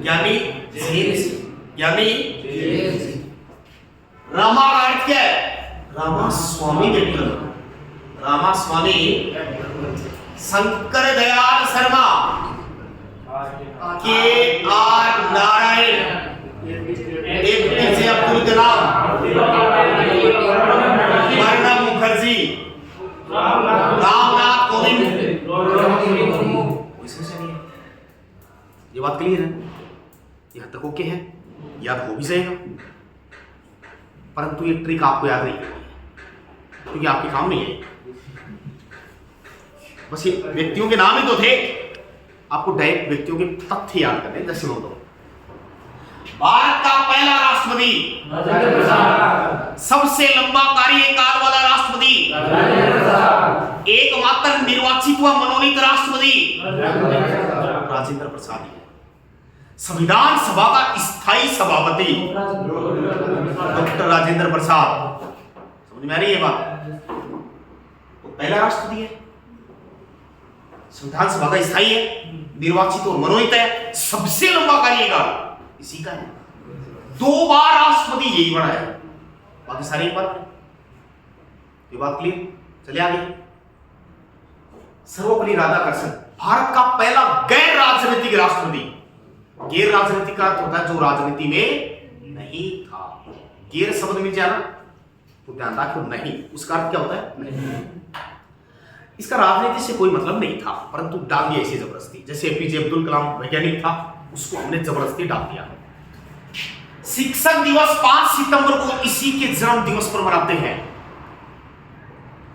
यानी रामा का अर्थ क्या है? रामास्वामी वेंकटरमन, रामास्वामी। शंकर दयाल शर्मा, के.आर. नारायण, एपीजे अब्दुल कलाम, प्रणब मुखर्जी, रामनाथ कोविंद। ये बात क्लियर है? यहां तक ओके है? याद हो भी जाएगा, परंतु ये ट्रिक आपको याद नहीं है क्योंकि आपके काम नहीं है। बस ये व्यक्तियों के नाम ही तो थे, आपको डायरेक्ट व्यक्तियों के तथ्य याद करने। जैसे बोल दो, भारत का पहला राष्ट्रपति, सबसे लंबा कार्यकाल वाला राष्ट्रपति, एकमात्र निर्वाचित व मनोनीत राष्ट्रपति राजेंद्र प्रसाद है। संविधान सभा का स्थायी सभापति डॉक्टर राजेंद्र प्रसाद। समझ में आ रही है बात? तो पहला राष्ट्रपति है, संविधान सभा का स्थायी है, निर्वाचित और मनोनीत है, सबसे लंबा कार्यकाल इसी का है। 2 बार राष्ट्रपति यही बना है, बाकी सारे एक बार। ये बात क्लियर? चलिए आगे। सर्वपल्ली राधाकृष्णन, भारत का पहला गैर राजनीतिक राष्ट्रपति। गैर राजनीतिक का अर्थ होता है जो राजनीति में नहीं था। गैर शब्द मिल जाना तो ध्यान रखो, नहीं, उसका अर्थ क्या होता है? नहीं। इसका राजनीति से कोई मतलब नहीं था, परंतु डाल दिया इसे जबरदस्ती। जैसे एपीजे अब्दुल कलाम वैज्ञानिक था, उसको हमने जबरदस्ती डाल दिया। शिक्षक दिवस 5 सितंबर को इसी के जन्म दिवस पर मनाते हैं।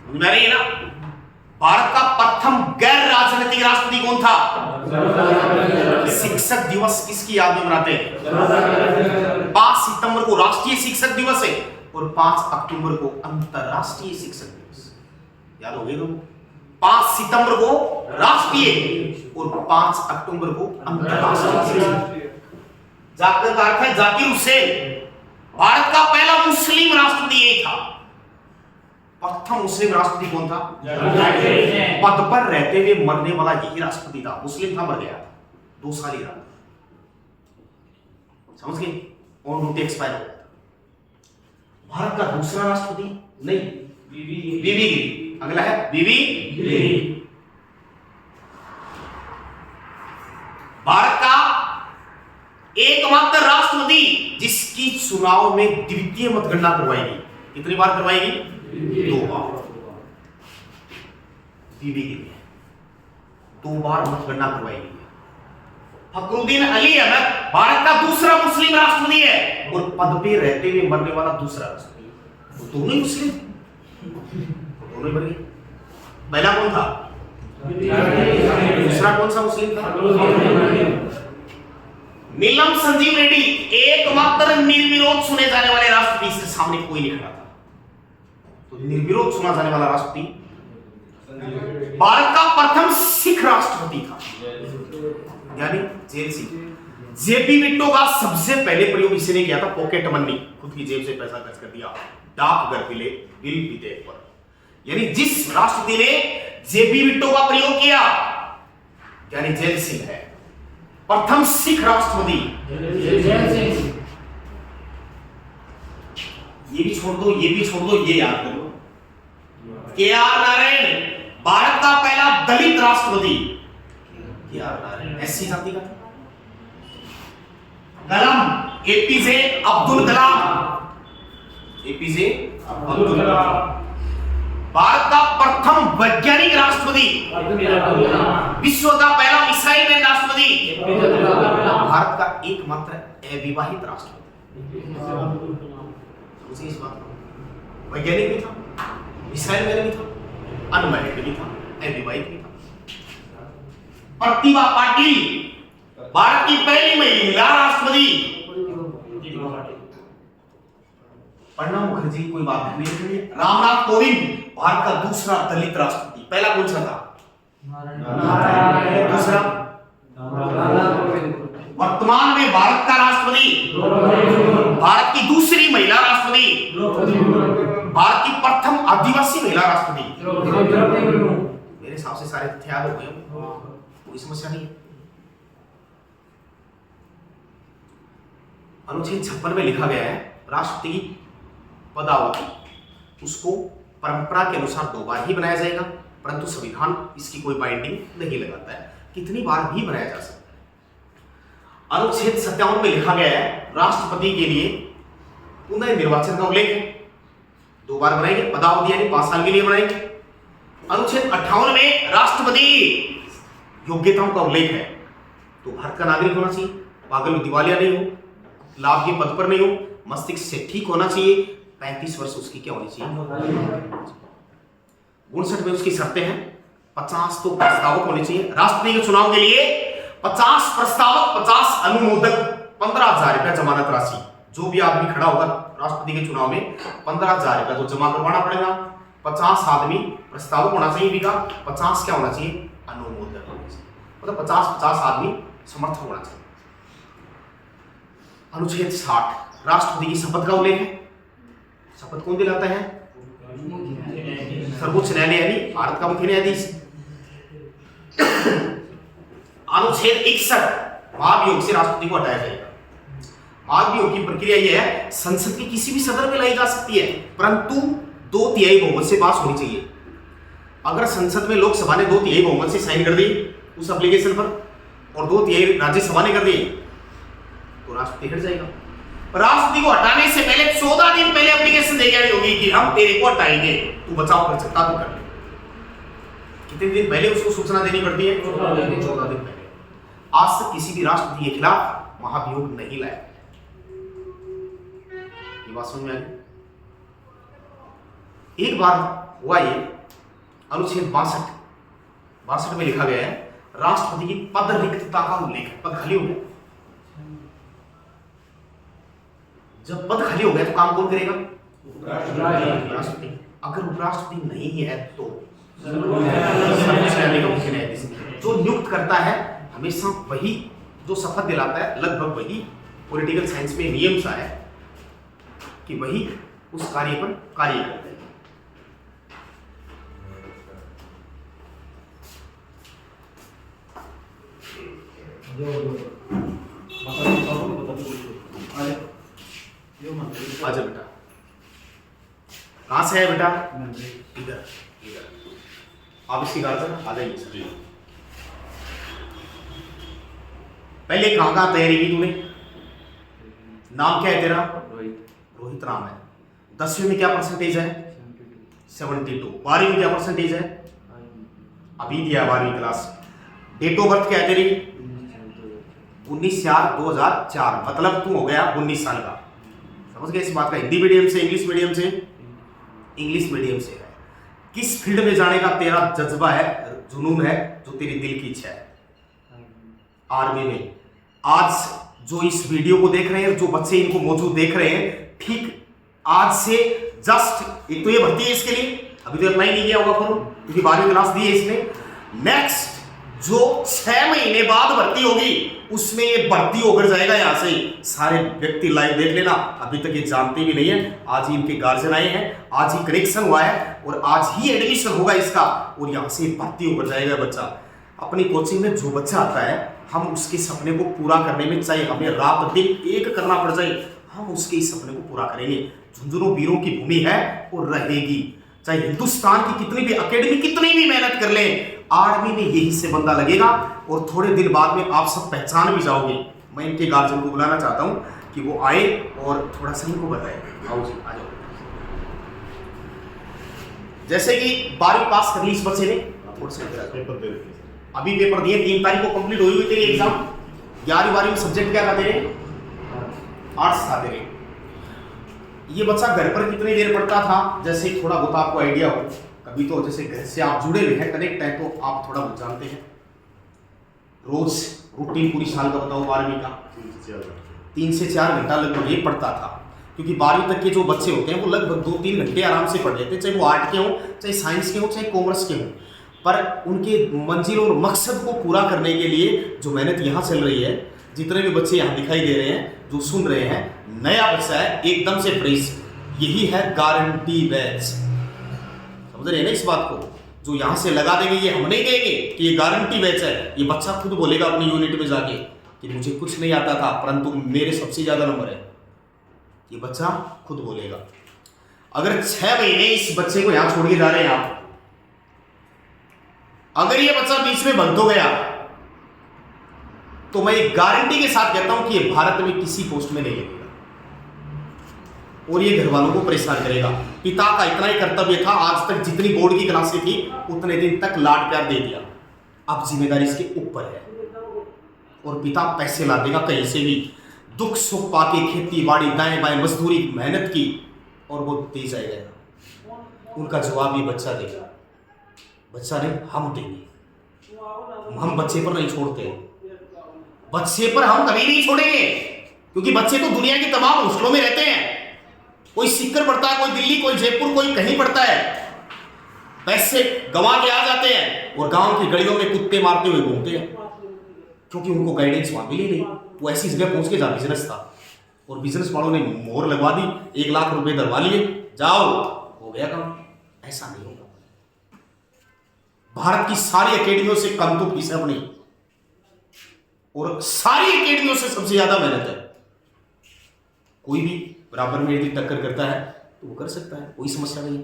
समझ में आ रही है ना? भारत का प्रथम गैर राजनीतिक राष्ट्रपति कौन था? शिक्षक दिवस किसकी याद में मनाते हैं? 5 सितंबर को राष्ट्रीय शिक्षक दिवस है और 5 अक्टूबर को अंतरराष्ट्रीय शिक्षक दिवस। याद हो गए? 5 सितंबर को राष्ट्रीय और 5 अक्टूबर को अंतरराष्ट्रीय शिक्षक। जाकिर का अर्थ है जाकिर हुसैन। भारत का पहला मुस्लिम राष्ट्रपति यही था। प्रथम मुस्लिम राष्ट्रपति कौन था? पद पर रहते हुए मरने वाला यही राष्ट्रपति था। मुस्लिम था, मर गया, 2 साल ही रहा। समझ गए? ऑन ड्यूटी एक्सपायर हो गया था। भारत का दूसरा राष्ट्रपति नहीं, बीबी गिरी। अगला है बीबी गिरी। भारत का एकमात्र राष्ट्रपति जिसकी चुनाव में द्वितीय मतगणना करवाएगी। कितनी बार करवाएगी? 2 बार। बीबी गिरी, 2 बार मतगणना करवाई गई है। फखरुद्दीन अली अहमद भारत का दूसरा मुस्लिम राष्ट्रपति है और पद पे रहते हुए मरने वाला दूसरा राष्ट्रपति। तो दोनों ही मुस्लिम, दोनों ही मर गए। पहला कौन था? दूसरा कौन सा मुस्लिम था? नीलम संजीव रेड्डी एकमात्र निर्विरोध चुने जाने वाले राष्ट्रपति, इसके सामने कोई नहीं खड़ा था। तो निर्विरोध चुना जाने वाला राष्ट्रपति भारत का प्रथम सिख राष्ट्रपति था, यानी जेल सिंह। जेपी विट्टो का सबसे पहले प्रयोग इसी ने किया था, पॉकेट मनी, खुद की जेब से पैसा खर्च कर दिया डाकघर बिल विधेयक पर। यानी जिस राष्ट्रपति ने जेपी विट्टो का प्रयोग किया, यानी जेल सिंह है प्रथम सिख राष्ट्रपति। ये भी छोड़ दो, ये भी छोड़ दो, ये याद करो, के.आर. नारायण भारत का पहला दलित राष्ट्रपति। के.आर. नारायण एससी जाति का था। कलाम एपीजे अब्दुल कलाम, एपीजे अब्दुल कलाम भारत का प्रथम वैज्ञानिक राष्ट्रपति, विश्व का पहला मिसाइल मैन राष्ट्रपति, भारत का एकमात्र अविवाहित राष्ट्रपति। समझिए इस बात को, वैज्ञानिक भी था, मिसाइल मैन भी था, अनमैरिड भी था, अविवाहित भी था। प्रतिभा पाटिल भारत की पहली महिला राष्ट्रपति। प्रणब मुखर्जी कोई बात नहीं करी। रामनाथ कोविंद भारत का दूसरा दलित राष्ट्रपति। पहला कौन सा था? दूसरा। वर्तमान में भारत का राष्ट्रपति, भारत की दूसरी महिला राष्ट्रपति, भारत की प्रथम आदिवासी महिला राष्ट्रपति। मेरे हिसाब से सारे तथ्य याद हो गए, कोई समस्या नहीं है। अनुच्छेद 56 में लिखा गया है राष्ट्रपति की पदावधि उसको परंपरा के अनुसार 2 बार ही बनाया जाएगा, परंतु संविधान इसकी कोई बाइंडिंग नहीं लगाता है, कितनी बार भी बनाया जा सकता है। अनुच्छेद 57 में लिखा गया है राष्ट्रपति के लिए पुनः निर्वाचन का उल्लेख है, 2 बार बनाएंगे, पदावधि यानी 5 साल के लिए बनाएंगे। अनुच्छेद 58 में राष्ट्रपति योग्यताओं का उल्लेख है, तो भारत का नागरिक होना चाहिए, पागल दिवालिया नहीं हो, लाभ के पद पर नहीं हो, मस्तिष्क से ठीक होना चाहिए, 35 वर्ष उसकी क्या होनी चाहिए। 59 में उसकी शर्तें हैं, 50 तो प्रस्तावक होने चाहिए। राष्ट्रपति के चुनाव के लिए 50 प्रस्तावक, 50 अनुमोदक, 15,000 रुपया जमानत राशि। जो भी आदमी खड़ा होगा राष्ट्रपति के चुनाव में 15,000 रुपया तो जमा करवाना पड़ेगा। 50 आदमी प्रस्तावक होना चाहिए, 50 क्या होना चाहिए? अनुमोदक होना चाहिए, मतलब 50 आदमी समर्थन होना चाहिए। अनुच्छेद 60 राष्ट्रपति की शपथ का उल्लेख है। शपथ कौन दिलाता है? सर्वोच्च न्यायालय यानी भारत का मुख्य न्यायाधीश। अनुच्छेद 61 महाभियोग से राष्ट्रपति को हटाया जाएगा। महाभियोग की प्रक्रिया यह है, संसद के किसी भी सदन में लाई जा सकती है, परंतु 2/3 बहुमत से पास होनी चाहिए। अगर संसद में लोकसभा ने 2/3 बहुमत से साइन कर दी उस एप्लीकेशन पर और 2/3 राज्यसभा ने कर दी तो राष्ट्रपति हट जाएगा। राष्ट्रपति को हटाने से पहले 14 दिन पहले एप्लीकेशन दे जानी होगी कि हम तेरे को हटाएंगे, तू बचाव कर सकता तो कर ले। कितने दिन पहले उसको सूचना देनी पड़ती है? 14 दिन पहले। आज तक किसी भी राष्ट्रपति के खिलाफ महाभियोग नहीं लाया। ये बात समझ में आई? एक बार हुआ ये, अनुच्छेद 62 में लिखा गया है राष्ट्रपति की पद रिक्तता का उल्लेख। पद खाली हो गया, जब पद खाली हो गया तो काम कौन करेगा? राष्ट्रपति। अगर उपराष्ट्रपति नहीं है तो सर्वोच्च न्यायालय का मुख्य न्यायाधीश जो नियुक्त करता है, हमेशा वही जो शपथ दिलाता है, लगभग वही पॉलिटिकल साइंस में नियम सा है कि वही उस कार्य पर कार्य करता है। आजा बेटा, कहां से है बेटा? इधर इधर आप इसकी गार्जियन आ जाइए सर। पहले कहां कहां तैयारी की तूने? नाम क्या है तेरा? रोहित राम है। 10वीं में क्या परसेंटेज है? 72। 12वीं में क्या परसेंटेज है? अभी दिया 12वीं क्लास। डेट ऑफ बर्थ क्या है तेरी? 19/4/2004, मतलब तू हो गया 19 साल का। समझ गए इस बात का? हिंदी मीडियम से, इंग्लिश मीडियम से? इंग्लिश मीडियम से है। किस फील्ड में जाने का तेरा जज्बा है, जुनून है, जो तेरी दिल की इच्छा है? आर्मी में। आज जो इस वीडियो को देख रहे हैं, जो बच्चे इनको मौजूद देख रहे हैं, ठीक आज से जस्ट एक तो ये भर्ती है इसके लिए, अभी तो अप्लाई नहीं किया होगा फॉर्म, क्योंकि 12वीं क्लास दी है इसने। नेक्स्ट जो 6 महीने बाद भर्ती होगी, उसमें ये भर्ती होकर जाएगा। यहां से सारे व्यक्ति लाइव देख लेना, अभी तक ये जानते भी नहीं है। आज ही इनके गार्जियन आए हैं, आज ही कनेक्शन हुआ है और आज ही एडमिशन होगा इसका, और यहां से भर्ती होकर जाएगा बच्चा। अपनी कोचिंग में जो बच्चा आता है, हम उसके सपने को पूरा करने में, चाहे हमें रात दिन एक करना पड़ जाए, हम उसके इस सपने को पूरा करेंगे। झुंझुनू वीरों की भूमि है और रहेगी। चाहे हिंदुस्तान की कितनी भी अकेडमी कितनी भी मेहनत कर ले, आर्मी में यही से बंदा लगेगा और थोड़े दिन बाद में आप सब पहचान भी जाओगे। मैं इनके गार्जियन को बुलाना चाहता हूं कि वो आए और थोड़ा सा इनको बताए। आओ जी, आ जाओ। जैसे कि 12वीं पास कर ली इस बच्चे ने, अभी पेपर दिए, 3 तारीख को कंप्लीट हुई तेरी एग्जाम। 11वीं 12वीं में सब्जेक्ट क्या था तेरे? आर्ट्स था तेरे। ये बच्चा घर पर कितनी देर पढ़ता था? जैसे थोड़ा बहुत आपको आइडिया हो, कभी तो जैसे घर से आप जुड़े हुए हैं, कनेक्ट है, तो आप थोड़ा बहुत जानते हैं। रोज रूटीन पूरी साल का बताओ 12वीं का? 3 से 4 घंटा लगभग ये पढ़ता था, क्योंकि 12वीं तक के जो बच्चे होते हैं वो लगभग 2-3 घंटे आराम से पढ़ लेते हैं, चाहे वो आर्ट के हों, चाहे साइंस के हों, चाहे कॉमर्स के हों। पर उनके मंजिल और मकसद को पूरा करने के लिए जो मेहनत यहाँ चल रही है, जितने भी बच्चे यहाँ दिखाई दे रहे हैं, जो सुन रहे हैं, नया बच्चा है, एकदम से फ्रेश, यही है गारंटी बैच। समझ रहे हैं ना इस बात को? जो यहाँ से लगा देंगे, ये हम नहीं कहेंगे कि ये गारंटी बैच है, ये बच्चा खुद बोलेगा अपनी यूनिट में जाके कि मुझे कुछ नहीं आता था, परंतु मेरे सबसे ज्यादा नंबर है। ये बच्चा खुद बोलेगा। अगर 6 महीने इस बच्चे को यहाँ छोड़ के जा रहे हैं आप, अगर ये बच्चा बीच में बंद हो गया, तो मैं एक गारंटी के साथ कहता हूं कि ये भारत में किसी पोस्ट में नहीं लगेगा और ये घर वालों को परेशान करेगा। पिता का इतना ही कर्तव्य था, आज तक जितनी बोर्ड की क्लासें थी उतने दिन तक लाड प्यार दे दिया। अब जिम्मेदारी इसके ऊपर है और पिता पैसे ला देगा कहीं से भी, दुख सुख पाके, खेती बाड़ी, दाएं बाएं मजदूरी, मेहनत की, और वो दे जाएगा। उनका जवाब ये बच्चा देगा। बच्चा नहीं, हम देंगे। हम बच्चे पर नहीं छोड़ते, बच्चे पर हम कभी नहीं छोड़ेंगे, क्योंकि बच्चे तो दुनिया की तमाम हॉस्टलों में रहते हैं। कोई सीकर पढ़ता है, कोई दिल्ली, कोई जयपुर, कोई कहीं पढ़ता है, पैसे गंवा के आ जाते हैं और गांव की गलियों में कुत्ते मारते हुए घूमते हैं, क्योंकि उनको गाइडेंस वहां मिली नहीं। वो ऐसी जगह पहुंच के जहां बिजनेस था और बिजनेस वालों ने मोहर लगवा दी, 1 लाख रुपए दरवा लिए, जाओ हो गया काम। ऐसा नहीं होगा। भारत की सारी एकेडमियों से कम तो फीस है अपनी, और सारी एकेडमियों से सबसे ज्यादा मेहनत है। कोई भी बराबर में यदि टक्कर करता है तो वो कर सकता है, कोई समस्या नहीं है।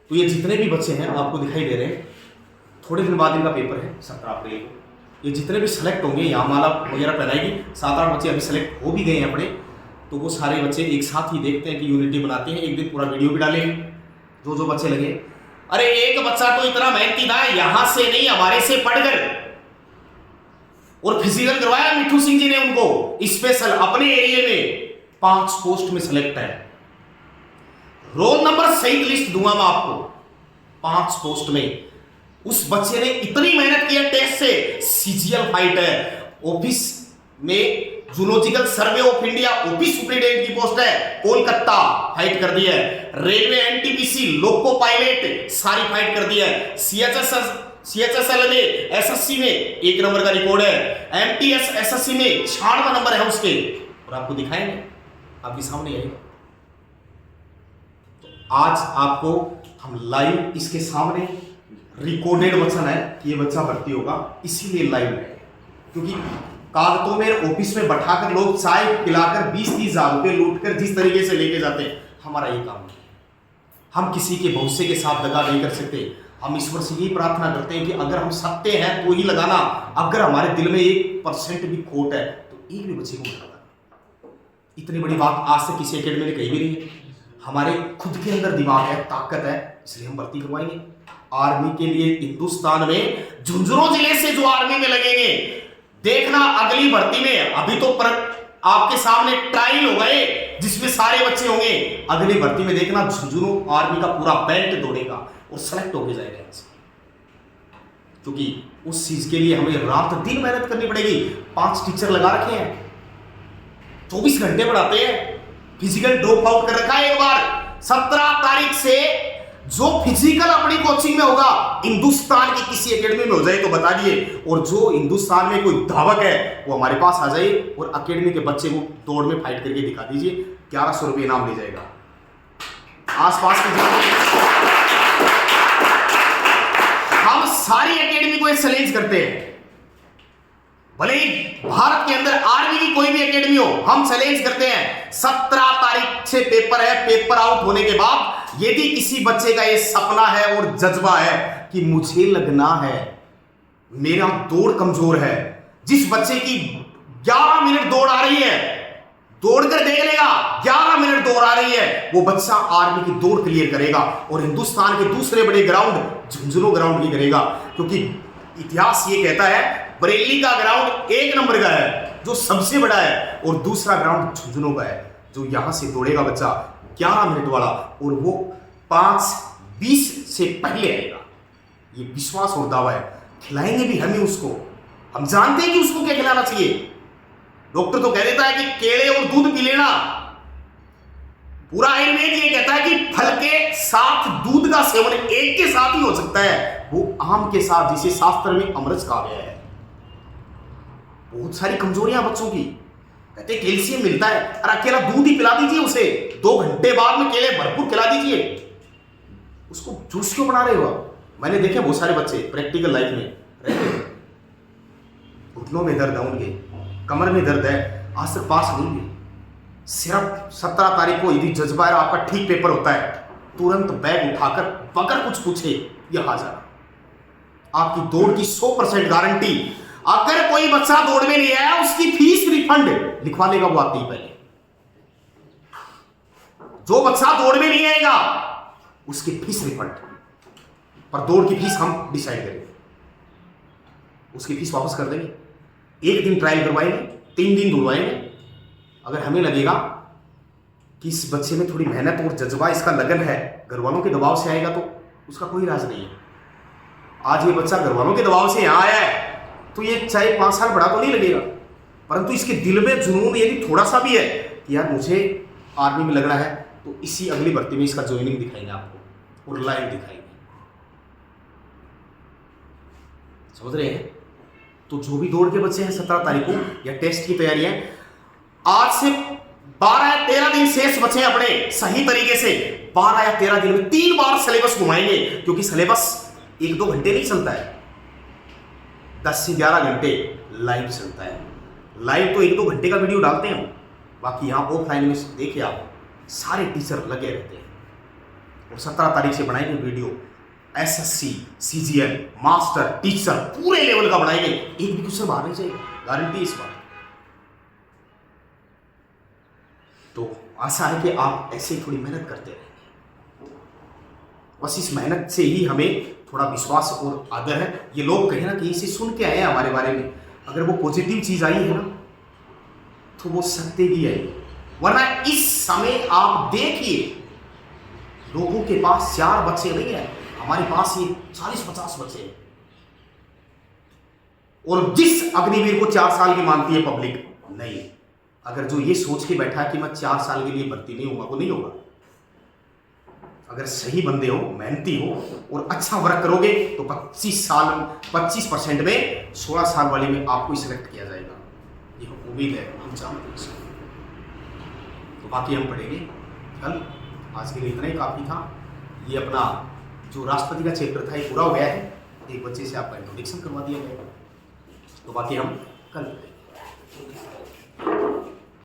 तो ये जितने भी बच्चे हैं आपको दिखाई दे रहे हैं, थोड़े दिन बाद इनका पेपर है 17 अप्रैल को। ये जितने भी सेलेक्ट होंगे, यहाँ माला वगैरह पहनाएगी, 7-8 बच्चे अभी सेलेक्ट हो भी गए हैं अपने, तो वो सारे बच्चे एक साथ ही देखते हैं कि यूनिटी बनाते हैं। एक दिन पूरा वीडियो भी डालेंगे, जो बच्चे लगे। अरे एक बच्चा तो इतना मेहनती था, यहां से नहीं हमारे से पढ़कर, और फिजिकल करवाया मिठू सिंह जी ने उनको स्पेशल अपने एरिया में। 5 पोस्ट में सेलेक्ट है। रोल नंबर सहित लिस्ट दूंगा मैं आपको। 5 पोस्ट में उस बच्चे ने इतनी मेहनत की है। टेस्ट से सीजीएल फाइट है, ऑफिस में zoological survey of India office superintendent की पोस्ट है, कोलकाता फाइट कर दी है। रेलवे एनटीपीसी लोको पायलट सारी फाइट कर दी है। सीएचएसएल में एसएससी में 1 नंबर का रिकॉर्ड है। एमटीएस एसएससी में 96 नंबर है उसके, और आपको दिखाएंगे, आपके सामने आएगा। तो आज आपको हम लाइव इसके सामने रिकॉर्डेड वचन है कि ये बच्चा भर्ती होगा, इसीलिए लाइव है, क्योंकि कागजों में ऑफिस में बैठाकर लोग चाय पिलाकर 20-30 हजार रुपए लूटकर जिस तरीके से लेके जाते हैं, हमारा ये काम नहीं। हम किसी के भविष्य के साथ दगा नहीं कर सकते। हम ईश्वर से यही प्रार्थना करते हैं कि अगर हम सत्य हैं तो ही लगाना, अगर हमारे दिल में 1% भी खोट है तो एक भी बच्चे को मत लगाना। इतनी बड़ी बात आज तक किसी एकेडमी ने कही भी नहीं है। हमारे खुद के अंदर दिमाग है, ताकत है, इसलिए हम भर्ती करवाएंगे। आर्मी के लिए हिंदुस्तान में झुंझुनू जिले से जो आर्मी में लगेंगे, देखना अगली भर्ती में। अभी तो आपके सामने ट्रायल हो गए जिसमें सारे बच्चे होंगे, अगली भर्ती में देखना झुंझुनू आर्मी का पूरा बेल्ट दौड़ेगा और सेलेक्ट होके जाएगा यहाँ से। क्योंकि उस चीज के लिए हमें रात दिन मेहनत करनी पड़ेगी। 5 टीचर लगा रखे हैं, 24 घंटे पढ़ाते हैं, फिजिकल ड्रॉप आउट कर रखा है एक बार। 17 तारीख से जो फिजिकल अपनी कोचिंग में होगा, हिंदुस्तान की किसी एकेडमी में हो जाए तो बता दिए, और जो हिंदुस्तान में कोई धावक है वो हमारे पास आ जाए और एकेडमी के बच्चे को दौड़ में फाइट करके दिखा दीजिए, 1100 रुपये इनाम ले जाएगा। आसपास के हम सारी एकेडमी को एक चैलेंज करते हैं, भले ही भारत के अंदर आर्मी की कोई भी एकेडमी हो, हम चैलेंज करते हैं 17 तारीख से पेपर है। पेपर आउट होने के बाद यदि किसी बच्चे का ये सपना है और जज्बा है कि मुझे लगना है, मेरा दौड़ कमजोर है, जिस बच्चे की 11 मिनट दौड़ आ रही है, दौड़कर देख लेगा 11 मिनट दौड़ आ रही है, वो बच्चा आर्मी की दौड़ क्लियर करेगा और हिंदुस्तान के दूसरे बड़े ग्राउंड झुंझुनू ग्राउंड भी करेगा। क्योंकि इतिहास ये कहता है बरेली का ग्राउंड 1 नंबर का है जो सबसे बड़ा है, और दूसरा ग्राउंड झुंझुनू का है जो यहां से दौड़ेगा बच्चा 11 मिनट वाला, और वो 5:20 से पहले आएगा। ये विश्वास और दावा है। खिलाएंगे भी हमें उसको, हम जानते हैं कि उसको क्या खिलाना चाहिए। डॉक्टर तो कह देता है कि केले और दूध पी लेना, पूरा आयुर्वेद ये कहता है कि फल के साथ दूध का सेवन एक के साथ ही हो सकता है, वो आम के साथ, जिसे शास्त्र में अमृत कहा गया है। बहुत सारी कमजोरियां बच्चों की, कहते कैल्शियम मिलता है, और अकेला दूध ही पिला दीजिए उसे, 2 घंटे बाद में केले भरपूर खिला दीजिए, उसको जूस क्यों बना रहे हो आप? मैंने देखे बहुत सारे बच्चे प्रैक्टिकल लाइफ में रहते, घुटनों में दर्द है उनके, कमर में दर्द है, आज तक पास होंगे। सिर्फ 17 तारीख को यदि जज्बा है, आपका ठीक पेपर होता है, तुरंत बैग उठाकर बगैर कुछ पूछे यहां जाना। आपकी दौड़ की 100% गारंटी। अगर कोई बच्चा दौड़ में नहीं आया, उसकी फीस रिफंड लिखवा लेगा वो आते ही पहले। जो बच्चा दौड़ में नहीं आएगा उसकी फीस रिफंड, पर दौड़ की फीस हम डिसाइड करेंगे, उसकी फीस वापस कर देंगे। 1 दिन ट्रायल करवाएंगे, 3 दिन दौड़वाएंगे। अगर हमें लगेगा कि इस बच्चे में थोड़ी मेहनत और जज्बा, इसका लगन है, घर वालों के दबाव से आएगा, तो उसका कोई इलाज नहीं है। आज ये बच्चा घर वालों के दबाव से यहां आया है, तो ये चाहे 5 साल बड़ा तो नहीं लगेगा, परंतु इसके दिल में जुनून यदि थोड़ा सा भी है कि यार मुझे आर्मी में लगना है, तो इसी अगली भर्ती में इसका ज्वाइनिंग दिखाएंगे आपको और लाइव दिखाएंगे। समझ रहे हैं? तो जो भी दौड़ के बच्चे हैं 17 तारीख को या टेस्ट की तैयारी है, आज से 12 या 13 दिन शेष बचे अपने सही तरीके से 12 या 13 दिन में 3 बार सिलेबस घुमाएंगे, क्योंकि सिलेबस 1-2 घंटे नहीं चलता है, 10 से 11 घंटे लाइव चलता है। लाइव तो 1-2 घंटे का वीडियो डालते हैं, बाकी यहाँ ऑफलाइन में देखिए आप, सारे टीचर लगे रहते हैं। और 17 तारीख से बनाएंगे video, SSC, CGL, master, teacher पूरे लेवल का बनाएंगे, एक भी क्वेश्चन बाहर नहीं जाएगा, गारंटी इस बार। तो आशा है कि आप ऐसे ही थोड़ी मेहनत करते रहेंगे। बस इस मेहनत से ही हमें थोड़ा विश्वास और आदर है। ये लोग कहीं ना कहीं से सुन के आए हैं हमारे बारे में, अगर वो पॉजिटिव चीज आई है ना, तो वो सत्य भी आई। वरना इस समय आप देखिए, लोगों के पास 4 बच्चे नहीं है, हमारे पास ये 40-50 बच्चे हैं। और जिस अग्निवीर को 4 साल की मानती है पब्लिक, नहीं, अगर जो ये सोच के बैठा है कि मैं 4 साल के लिए भर्ती नहीं होगा, वो नहीं होगा। अगर सही बंदे हो, मेहनती हो और अच्छा वर्क करोगे, तो 25% में 16 साल वाले में आपको सिलेक्ट किया जाएगा, ये उम्मीद है, हम जानते हैं। तो बाकी हम पढ़ेंगे कल। आज के लिए इतना ही काफ़ी था। ये अपना जो राष्ट्रपति का चैप्टर था ये पूरा हो गया है, एक बच्चे से आपका इंट्रोडक्शन करवा दिया गया, तो बाकी हम कल पढ़ेंगे।